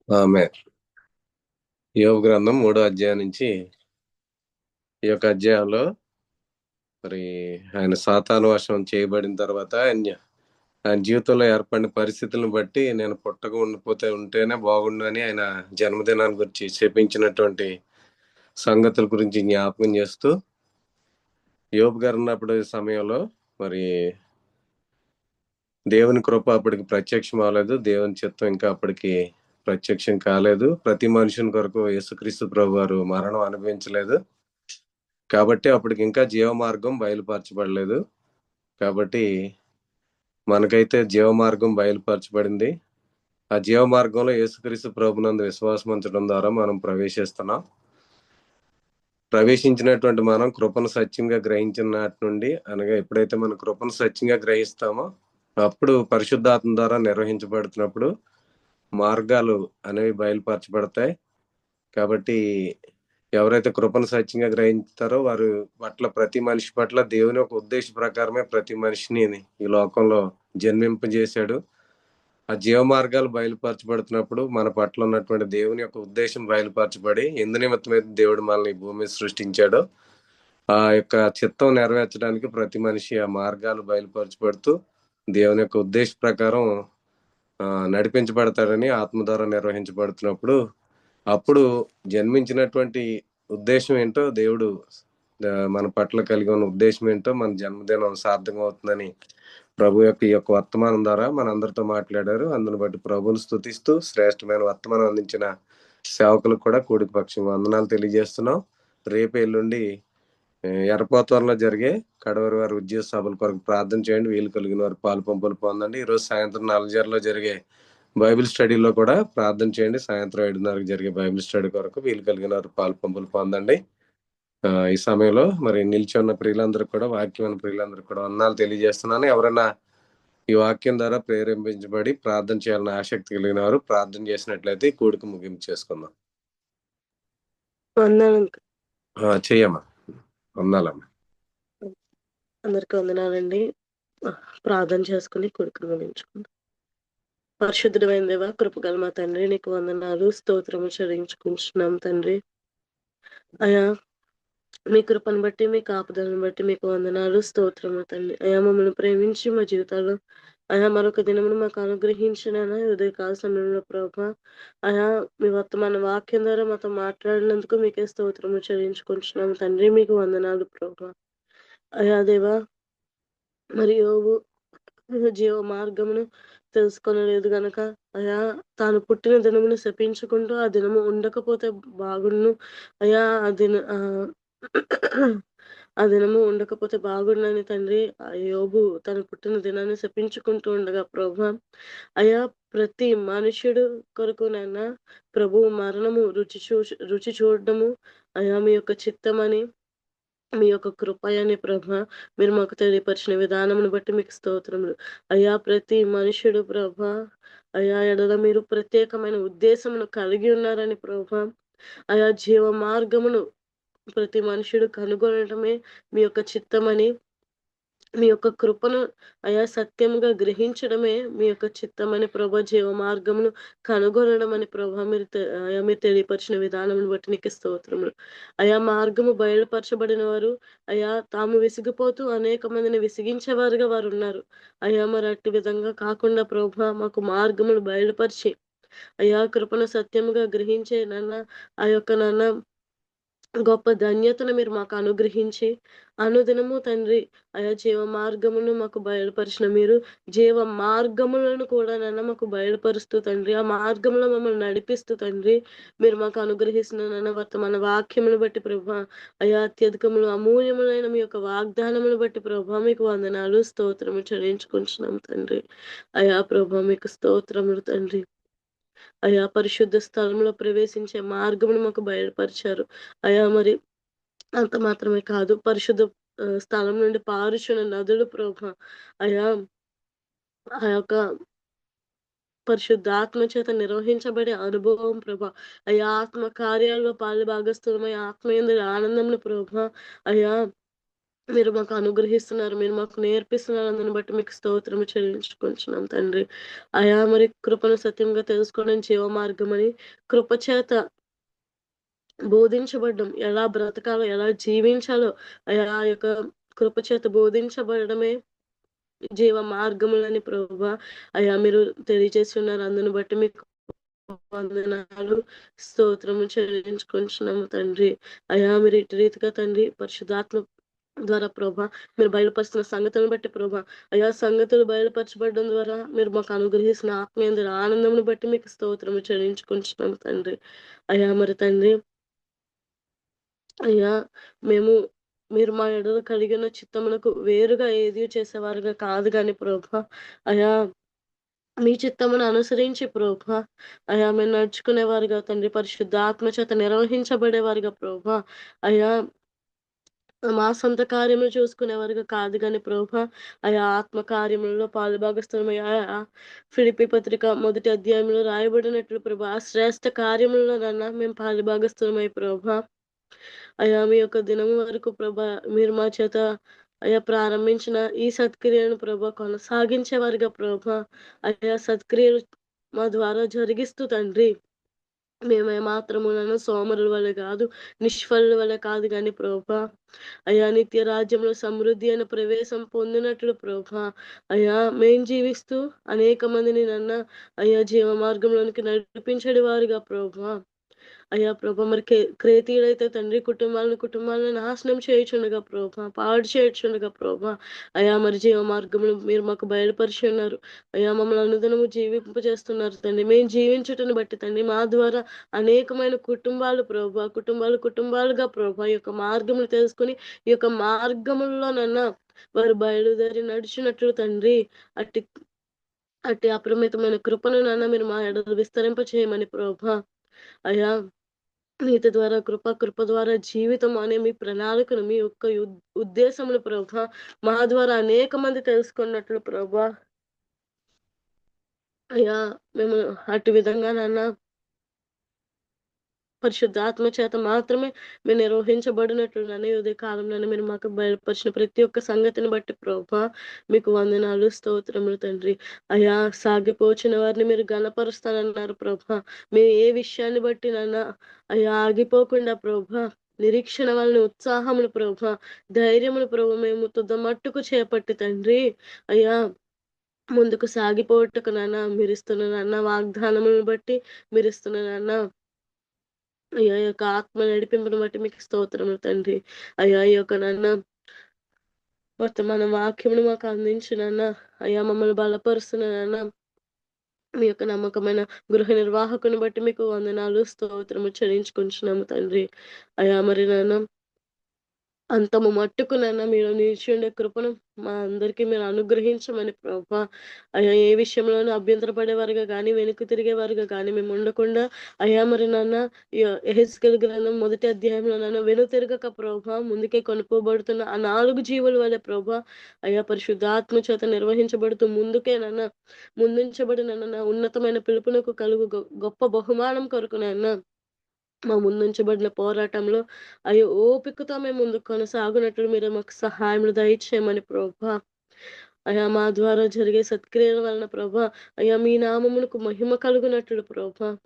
ఆమేన్. యోబు గ్రంథం 3వ అధ్యాయం నుంచి ఈ యొక్క అధ్యాయంలో మరి ఆయన సాతాను వశం చేయబడిన తర్వాత ఆయన జీవితంలో ఏర్పడిన పరిస్థితులను బట్టి నేను పుట్టక ఉంటేనే బాగుండు అని ఆయన జన్మదినాన్ని గురించి చెప్పించినటువంటి సంగతుల గురించి జ్ఞాపకం చేస్తూ యోబు గారు ఉన్నప్పుడు సమయంలో మరి దేవుని కృప అప్పటికి ప్రత్యక్షం అవ్వలేదు, దేవుని చిత్తం ఇంకా అప్పటికి ప్రత్యక్షం కాలేదు. ప్రతి మనుషుని కొరకు యేసుక్రీస్తు ప్రభు వారు మరణం అనుభవించలేదు. కాబట్టి అప్పటికి ఇంకా జీవ మార్గం బయలుపరచబడలేదు. కాబట్టి మనకైతే జీవ మార్గం బయలుపరచబడింది. ఆ జీవ మార్గంలో యేసుక్రీస్తు ప్రభునందు విశ్వాసం ఉంచడం ద్వారా మనం ప్రవేశిస్తున్నాం. ప్రవేశించినటువంటి మనం కృపను సత్యంగా గ్రహించిన నాటి నుండి, అనగా ఎప్పుడైతే మనం కృపను సత్యంగా గ్రహిస్తామో అప్పుడు పరిశుద్ధాత్మ ద్వారా నిర్వహించబడుతున్నప్పుడు మార్గాలు అనేవి బయలుపరచబడతాయి. కాబట్టి ఎవరైతే కృపను సత్యంగా గ్రహించుతారో వారు పట్ల, ప్రతి మనిషి పట్ల దేవుని ఒక ఉద్దేశ ప్రకారమే ప్రతి మనిషిని ఈ లోకంలో జన్మింపజేశాడు. ఆ జీవ మార్గాలు బయలుపరచబడుతున్నప్పుడు మన పట్ల ఉన్నటువంటి దేవుని యొక్క ఉద్దేశం బయలుపరచబడి, ఎందు నిమిత్తమైతే దేవుడు మనల్ని ఈ భూమి సృష్టించాడో ఆ యొక్క చిత్తం నెరవేర్చడానికి ప్రతి మనిషి ఆ మార్గాలు బయలుపరచబడుతూ దేవుని యొక్క ఉద్దేశ ప్రకారం నడిపించబడతాడని ఆత్మ ద్వారా నిర్వహించబడుతున్నప్పుడు, అప్పుడు జన్మించినటువంటి ఉద్దేశం ఏంటో, దేవుడు మన పట్ల కలిగి ఉన్న ఉద్దేశం ఏంటో, మన జన్మదినం సార్థకం అవుతుందని ప్రభు యొక్క ఈ యొక్క వర్తమానం ద్వారా మనందరితో మాట్లాడారు. అందును బట్టి ప్రభువును స్తుతిస్తూ శ్రేష్టమైన వర్తమానం అందించిన సేవకులకు కూడా కూడిక పక్షం వందనాలు తెలియజేస్తున్నాం. రేపు ఎల్లుండి ఎర్రపోతవరంలో జరిగే కడవరి వారి ఉద్యోగ సభల కొరకు ప్రార్థన చేయండి. వీలు కలిగిన వారు పాలు పంపులు పొందండి. ఈరోజు సాయంత్రం 4:30 జరిగే బైబిల్ స్టడీలో కూడా ప్రార్థన చేయండి. సాయంత్రం 5:30 జరిగే బైబిల్ స్టడీ కొరకు వీలు కలిగిన వారు పాలు పంపులు పొందండి. ఈ సమయంలో మరి నిలిచి ఉన్న ప్రియులందరూ కూడా, వాక్యం ప్రియులందరూ కూడా వందనాలు తెలియజేస్తున్నాను. ఎవరైనా ఈ వాక్యం ద్వారా ప్రేరేపించబడి ప్రార్థన చేయాలని ఆసక్తి కలిగిన వారు ప్రార్థన చేసినట్లయితే ఈ కూడిక ముగింపు చేసుకుందాం. చెయ్యమ్మా. వందనాలమ్మా. అందరికి వందనాలండి. ప్రార్థన చేసుకుని కొడుకును గమనించుకుందాం. పరిశుద్ధమైన దేవ, కృపగల మా తండ్రి, నీకు వందనాలు, స్తోత్రము చెల్లించుకుంటున్నాం తండ్రి. అయా మీ కృపను బట్టి, మీ కాపుదలను బట్టి మీకు వందనాలు, స్తోత్రము తండ్రి. అయా మమ్మల్ని ప్రేమించి మా జీవితాల్లో అయా మరొక దినమును మాకు అనుగ్రహించిన ఉదయకాల సమయంలో ప్రభా, అయా మీ వర్తమాన వాక్యం ద్వారా మాతో మాట్లాడినందుకు మీకే స్తోత్రము చెల్లించుకుంటున్నాము తండ్రి. మీకు వందనాలు ప్రభా. అయా దేవా, మరి యోబు జీవ మార్గమును తెలుసుకొనలేదు గనక అయా తాను పుట్టిన దినమును శపించుకుంటూ ఆ దినము ఉండకపోతే బాగుండు అయా, ఆ దినము ఉండకపోతే బాగుండని తండ్రి యోబు తన పుట్టిన దినాన్ని శపించుకుంటూ ఉండగా ప్రభా, అయా ప్రతి మనుష్యుడు కొరకు నాయన ప్రభు మరణము రుచి చూడడము అయా మీ యొక్క చిత్తమని, మీ యొక్క కృపయని ప్రభ మీరు మాకు తెలియపరిచిన విధానమును బట్టి మీకు స్తోత్రములు. అయా ప్రతి మనుషుడు ప్రభ అయా ఎడల మీరు ప్రత్యేకమైన ఉద్దేశమును కలిగి ఉన్నారని ప్రభ, అయా జీవ మార్గమును ప్రతి మనుషుడు కనుగొనటమే మీ యొక్క చిత్తమని, మీ యొక్క కృపను అయా సత్యముగా గ్రహించడమే మీ యొక్క చిత్తమని ప్రభా, జీవ మార్గమును కనుగొనడం అని ప్రభా మీరు తెలియపరిచిన విధానమును బట్టి నీకు స్తోత్రములు. అయా మార్గము బయలుపరచబడిన వారు అయా తాము విసిగిపోతూ అనేక మందిని విసిగించేవారుగా వారు ఉన్నారు. అయా మరి అట్టి విధంగా కాకుండా ప్రభా మాకు మార్గమును బయలుపరిచి అయా కృపను సత్యముగా గ్రహించే ఆ యొక్క గొప్ప ధన్యతను మీరు మాకు అనుగ్రహించి అనుదినము తండ్రి అయా జీవ మార్గమును మాకు బయలుపరిచిన మీరు జీవ మార్గములను కూడా మాకు బయలుపరుస్తూ తండ్రి, ఆ మార్గంలో మమ్మల్ని నడిపిస్తూ తండ్రి మీరు మాకు అనుగ్రహిస్తున్న వర్తమాన వాక్యమును బట్టి ప్రభా, అయా అత్యధికములు అమూల్యములైన మీ యొక్క వాగ్దానమును బట్టి ప్రభా మీకు వందనాలు, స్తోత్రము చెల్లించుకుంటున్నాం తండ్రి. అయా ప్రభా మీకు స్తోత్రములు తండ్రి. అయా పరిశుద్ధ స్థలంలో ప్రవేశించే మార్గమును మాకు బయలుపరిచారు. అయా మరి అంత మాత్రమే కాదు, పరిశుద్ధ స్థలం నుండి పారుచున్న నదులు ప్రభా, అయా ఆ యొక్క పరిశుద్ధాత్మ చేత నిర్వహించబడే అనుభవం ప్రభా, అయా ఆత్మ కార్యాల్లో పాలు భాగస్థులమై ఆత్మయందు ఆనందమును ప్రభా, అయా మీరు మాకు అనుగ్రహిస్తున్నారు, మీరు మాకు నేర్పిస్తున్నారు. అందుని బట్టి మీకు స్తోత్రము చెల్లించుకుంటున్నాం తండ్రి. అయా మరి కృపను సత్యంగా తెలుసుకోవడం జీవ మార్గం అని కృపచేత బోధించబడ్డం, ఎలా బ్రతకాలో ఎలా జీవించాలో అయా యొక్క కృపచేత బోధించబడమే జీవ మార్గములని ప్రభా అయా మీరు తెలియజేస్తున్నారు. అందుని బట్టి మీకు వందనాలు, స్తోత్రము చెల్లించుకుంటున్నాము తండ్రి. అయా మీరు ఇటు రీతిగా తండ్రి పరిశుద్ధాత్మ ద్వారా ప్రభా మీరు బయలుపరుస్తున్న సంగతులను బట్టి ప్రభా, అయా సంగతులు బయలుపరచబడడం ద్వారా మీరు మాకు అనుగ్రహిస్తున్న ఆత్మీయ ఆనందమును బట్టి మీకు స్తోత్రము చెల్లించుకుంటున్నాము తండ్రి. అయా మరి తండ్రి అయ్యా మీరు మా ఎడల కలిగిన చిత్తమునకు వేరుగా ఏది చేసేవారుగా కాదు కానీ ప్రభా, అయా మీ చిత్తమును అనుసరించి ప్రభా అయా మేము నడుచుకునేవారుగా తండ్రి, పరిశుద్ధాత్మ చేత నిర్వహించబడేవారుగా ప్రభా అయా మా సొంత కార్యములు చూసుకునేవారుగా కాదు గాని ప్రభా అయా ఆత్మ కార్యములలో పాలుభాగస్తులమయ్యా. ఫిలిప్పీ పత్రిక 1 అధ్యాయంలో రాయబడినట్లు ప్రభా ఆ శ్రేష్ఠ కార్యములలో మేము పాలుభాగస్తులమై ప్రభా అయా మీ యొక్క దినం వరకు ప్రభా మీరు మా చేత అయా ప్రారంభించిన ఈ సత్క్రియను ప్రభా కొనసాగించేవారుగా ప్రభా అయా సత్క్రియలు మా ద్వారా జరిగిస్తూ తండ్రి మేము ఏమాత్రములను సోమరుల వలె కాదు, నిష్ఫలుల వలె కాదు గాని ప్రభా అయా నిత్య రాజ్యంలో సమృద్ధి అయిన ప్రవేశం పొందినట్లు ప్రభా అయా మేం జీవిస్తూ అనేక మందిని అయా జీవ మార్గంలోనికి నడిపించడి వారుగా ప్రభా అయ్యా ప్రభా మరి క్రేతీయుడైతే తండ్రి కుటుంబాలను నాశనం చేయుచుండగా ప్రభా పాడు చేయుచుండగా ప్రభా అయా మరి జీవ మార్గములు మీరు మాకు బయలుపరిచి ఉన్నారు. అయ్యా మమ్మల్ని అనుదినము జీవింపజేస్తున్నారు తండ్రి. మేము జీవించుటను బట్టి తండ్రి మా ద్వారా అనేకమైన కుటుంబాలు ప్రభా కుటుంబాలుగా ప్రభా ఈ యొక్క మార్గములు తెలుసుకుని ఈ యొక్క మార్గముల్లోనన్నా వారు బయలుదేరి నడిచినట్లు తండ్రి అట్టి అట్టి అపరిమితమైన కృపను మీరు మా ఎడలు విస్తరింప చేయమని ప్రభా అయా నీతి ద్వారా కృప ద్వారా జీవితం అనే మీ ప్రణాళికను మీ యొక్క ఉద్దేశములు ప్రభా మా ద్వారా అనేక మంది తెలుసుకున్నట్లు ప్రభా అయ్యా మేము అటు విధంగా పరిశుద్ధాత్మ చేత మాత్రమే మేము నిర్వహించబడినట్లు ఉదయ కాలంలో మీరు మాకు బయలుపరిచిన ప్రతి ఒక్క సంగతిని బట్టి ప్రభా మీకు వందనాలు స్తోత్రములు తండ్రి. అయా సాగిపోచిన వారిని మీరు గణపరుస్తానన్నారు ప్రభా. మేము ఏ విషయాన్ని బట్టి అయా ఆగిపోకుండా ప్రభా నిరీక్షణ వలన ఉత్సాహములు ప్రభా ధైర్యములు ప్రభు మేము తుద మట్టుకు చేపట్టి తండ్రి అయ్యా ముందుకు సాగిపోవటకు మీరు ఇస్తున్న వాగ్దానములను బట్టి మీరు ఇస్తున్న అయ్యా యొక్క ఆత్మ నడిపింపును బట్టి మీకు స్తోత్రములు తండ్రి. అయ్యా ఈ యొక్క వర్తమాన వాక్యమును మాకు అందించిన అయ్యా మమ్మల్ని బలపరుస్తున్న మీ యొక్క నమ్మకమైన గృహ నిర్వాహకుని బట్టి మీకు వందనాలు స్తోత్రము చెల్లించుకుంటున్నాము తండ్రి. అయ్యా మరి అంతము మట్టుకు మీరు నిలిచి ఉండే కృపను మా అందరికీ మీరు అనుగ్రహించమని ప్రభా అయ్యా ఏ విషయంలోనూ అభ్యంతరపడేవారుగా కానీ వెనుక తిరిగేవారుగా కానీ మేము ఉండకుండా అయ్యా మరి యెహెజ్కేలు గ్రంథం 1 అధ్యాయంలో వెనుతిరగక ప్రభా ముందుకే కొనుక్కోబడుతున్న ఆ 4 జీవుల వలె ప్రభా అయ్యా పరిశుద్ధాత్మ చేత నిర్వహించబడుతూ ముందుకే ముందుంచబడిన ఉన్నతమైన పిలుపునకు కలుగు గొప్ప బహుమానం కొరకు మా ముందుంచబడిన పోరాటంలో అయ్యో ఓపికతో మేము ముందుకు కొనసాగునట్లు మీరు మాకు సహాయం దయచేయమని ప్రభా అయ్యా మా ద్వారా జరిగే సత్క్రియల వలన ప్రభా అయ్యా మీ నామమునకు మహిమ కలుగునట్లు ప్రభా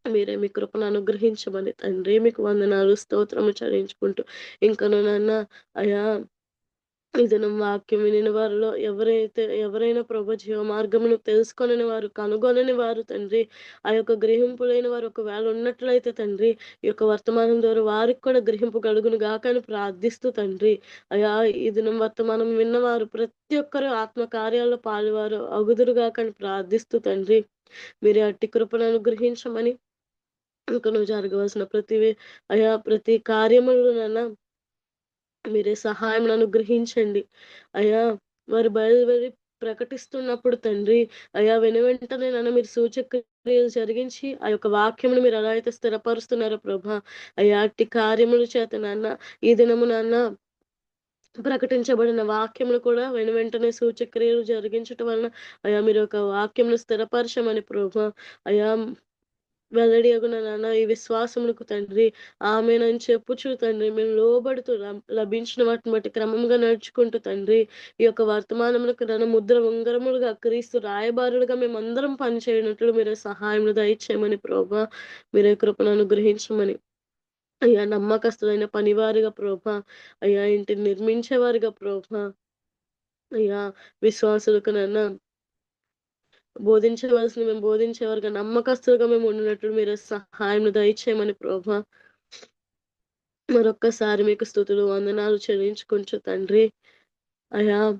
మీరే మీ కృపను అనుగ్రహించమని తండ్రి మీకు వందనాలు స్తోత్రము చెల్లించుకుంటూ ఇంకను అయ్యా ఇదనం వాక్యం వినిన వారిలో ఎవరైనా ప్రభు జీవ మార్గమును తెలుసుకొనని వారు కనుగొనని వారు తండ్రి ఆ యొక్క గ్రహింపులైన వారు ఒకవేళ ఉన్నట్లయితే తండ్రి ఈ యొక్క వర్తమానం ద్వారా వారికి కూడా గ్రహింపు కలుగును గాకని ప్రార్థిస్తూ తండ్రి అయా ఈ దినం వర్తమానం విన్నవారు ప్రతి ఒక్కరు ఆత్మ కార్యాల్లో పాలువారు అగుదురుగాకని ప్రార్థిస్తూ తండ్రి మీరే అట్టి కృపను అనుగ్రహించమని ఇంకా నువ్వు జరగవలసిన ప్రతి కార్యములను మీరే సహాయం అనుగ్రహించండి అయ్యా వారు బయలుదేరి ప్రకటిస్తున్నప్పుడు తండ్రి అయ్యా వెంటనే మీరు సూచక్రియలు జరిగించి ఆ యొక్క వాక్యమును మీరు ఎలా అయితే స్థిరపరుస్తున్నారో ప్రభా అయ్యా అట్టి కార్యముల చేత ఈ దినము ప్రకటించబడిన వాక్యములు కూడా వెంటనే సూచక్రియలు జరిగించటం వలన అయ్యా మీరు ఒక వాక్యమును స్థిరపరచమని ప్రభా అయ్యా వెల్లడి అగున ఈ విశ్వాసములకు తండ్రి ఆమెనని చెప్పుచు తండ్రి మేము లోబడుతూ లభించిన వాటిని బట్టి క్రమంగా నడుచుకుంటూ తండ్రి ఈ యొక్క వర్తమానములకు ముద్ర ఉంగరములుగా క్రీస్తు రాయబారులుగా మేమందరం పనిచేయనట్లు మీరే సహాయం దయచేయమని ప్రభా మీరే కృపను అనుగ్రహించమని అయ్యా నమ్మకస్తులైన పనివారిగా ప్రభా అయ్యా ఇంటిని నిర్మించేవారిగా ప్రభా అయ్యా విశ్వాసులకు బోధించవలసిన మేము బోధించేవారుగా నమ్మకస్తులుగా మేము ఉండినట్లు మీరు సహాయం దయచేయమని ప్రభా మరొక్కసారి మీకు స్తుతులు వందనాలు చెల్లించుకుంటూ తండ్రి అయా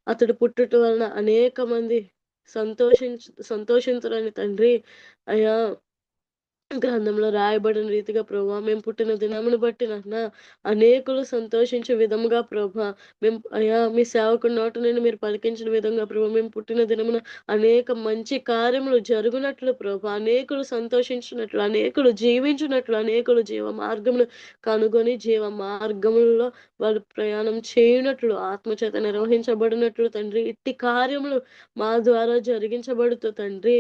అతడు పుట్టుట వలన అనేక మంది సంతోషించురని తండ్రి అయా గ్రంథంలో రాయబడిన రీతిగా ప్రభా మేము పుట్టిన దినమును బట్టి నాన్న అనేకులు సంతోషించే విధముగా ప్రభా మేము అయ్యా మీ సేవకుడి నోట నుండి మీరు పలికించిన విధంగా ప్రభా మేము పుట్టిన దినమున అనేక మంచి కార్యములు జరుగునట్లు ప్రభా అనేకులు సంతోషించినట్లు అనేకులు జీవించినట్లు అనేకులు జీవ మార్గములు కనుగొని జీవ మార్గములలో వాళ్ళు ప్రయాణం చేయనట్లు ఆత్మచేత నిర్వహించబడినట్లు తండ్రి ఇట్టి కార్యములు మా ద్వారా జరిగించబడుతూ తండ్రి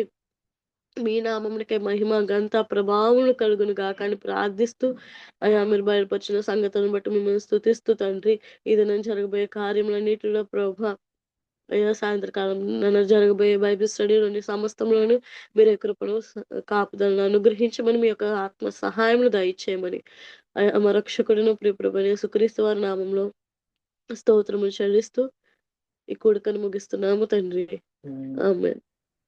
మీ నామమునికే మహిమ ఘనత ప్రభావములు కలుగును గాక అని ప్రార్థిస్తూ అయ్యా మీరు బయలుపరిచిన సంగతులను బట్టి మిమ్మల్ని స్తుతిస్తూ తండ్రి ఇది నేను జరగబోయే కార్యములన్నిటిలో ప్రభా అయ్యా సాయంత్రకాలం నన్ను జరగబోయే బైబిల్ స్టడీలోని సమస్తంలోనూ మీరు కృపను కాపుదలను అనుగ్రహించమని మీ యొక్క ఆత్మ సహాయమును దయచేయమని అయ్యా మా రక్షకుడును ప్రియప్రభు యేసుక్రీస్తు వారి నామంలో స్తోత్రములు చెల్లిస్తూ ఈ కూడికను ముగిస్తున్నాము తండ్రి ఆమేన్.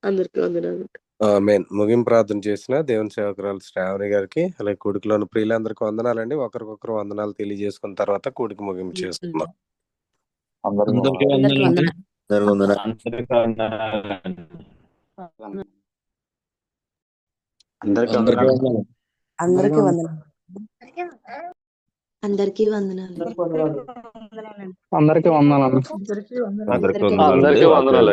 అందరికీ వందనాలు. ఆమేన్. ముగింపు ప్రార్థన చేసిన దేవుని సేవకురాలు శ్రావణి గారికి అలాగే కూడికలోని ప్రియులందరికీ వందనాలండి. ఒకరికొకరు వందనాలు తెలియజేసుకున్న తర్వాత కూడికి ముగింపు చేసుకుందాం. అందరికీ అందరికీ వందనాలు. వందనాలు. అందరికీ వందనాలు. అందరికీ వందనాలు. అందరికీ వందనాలు. అందరికీ వందనాలు. అందరికీ వందనాలు.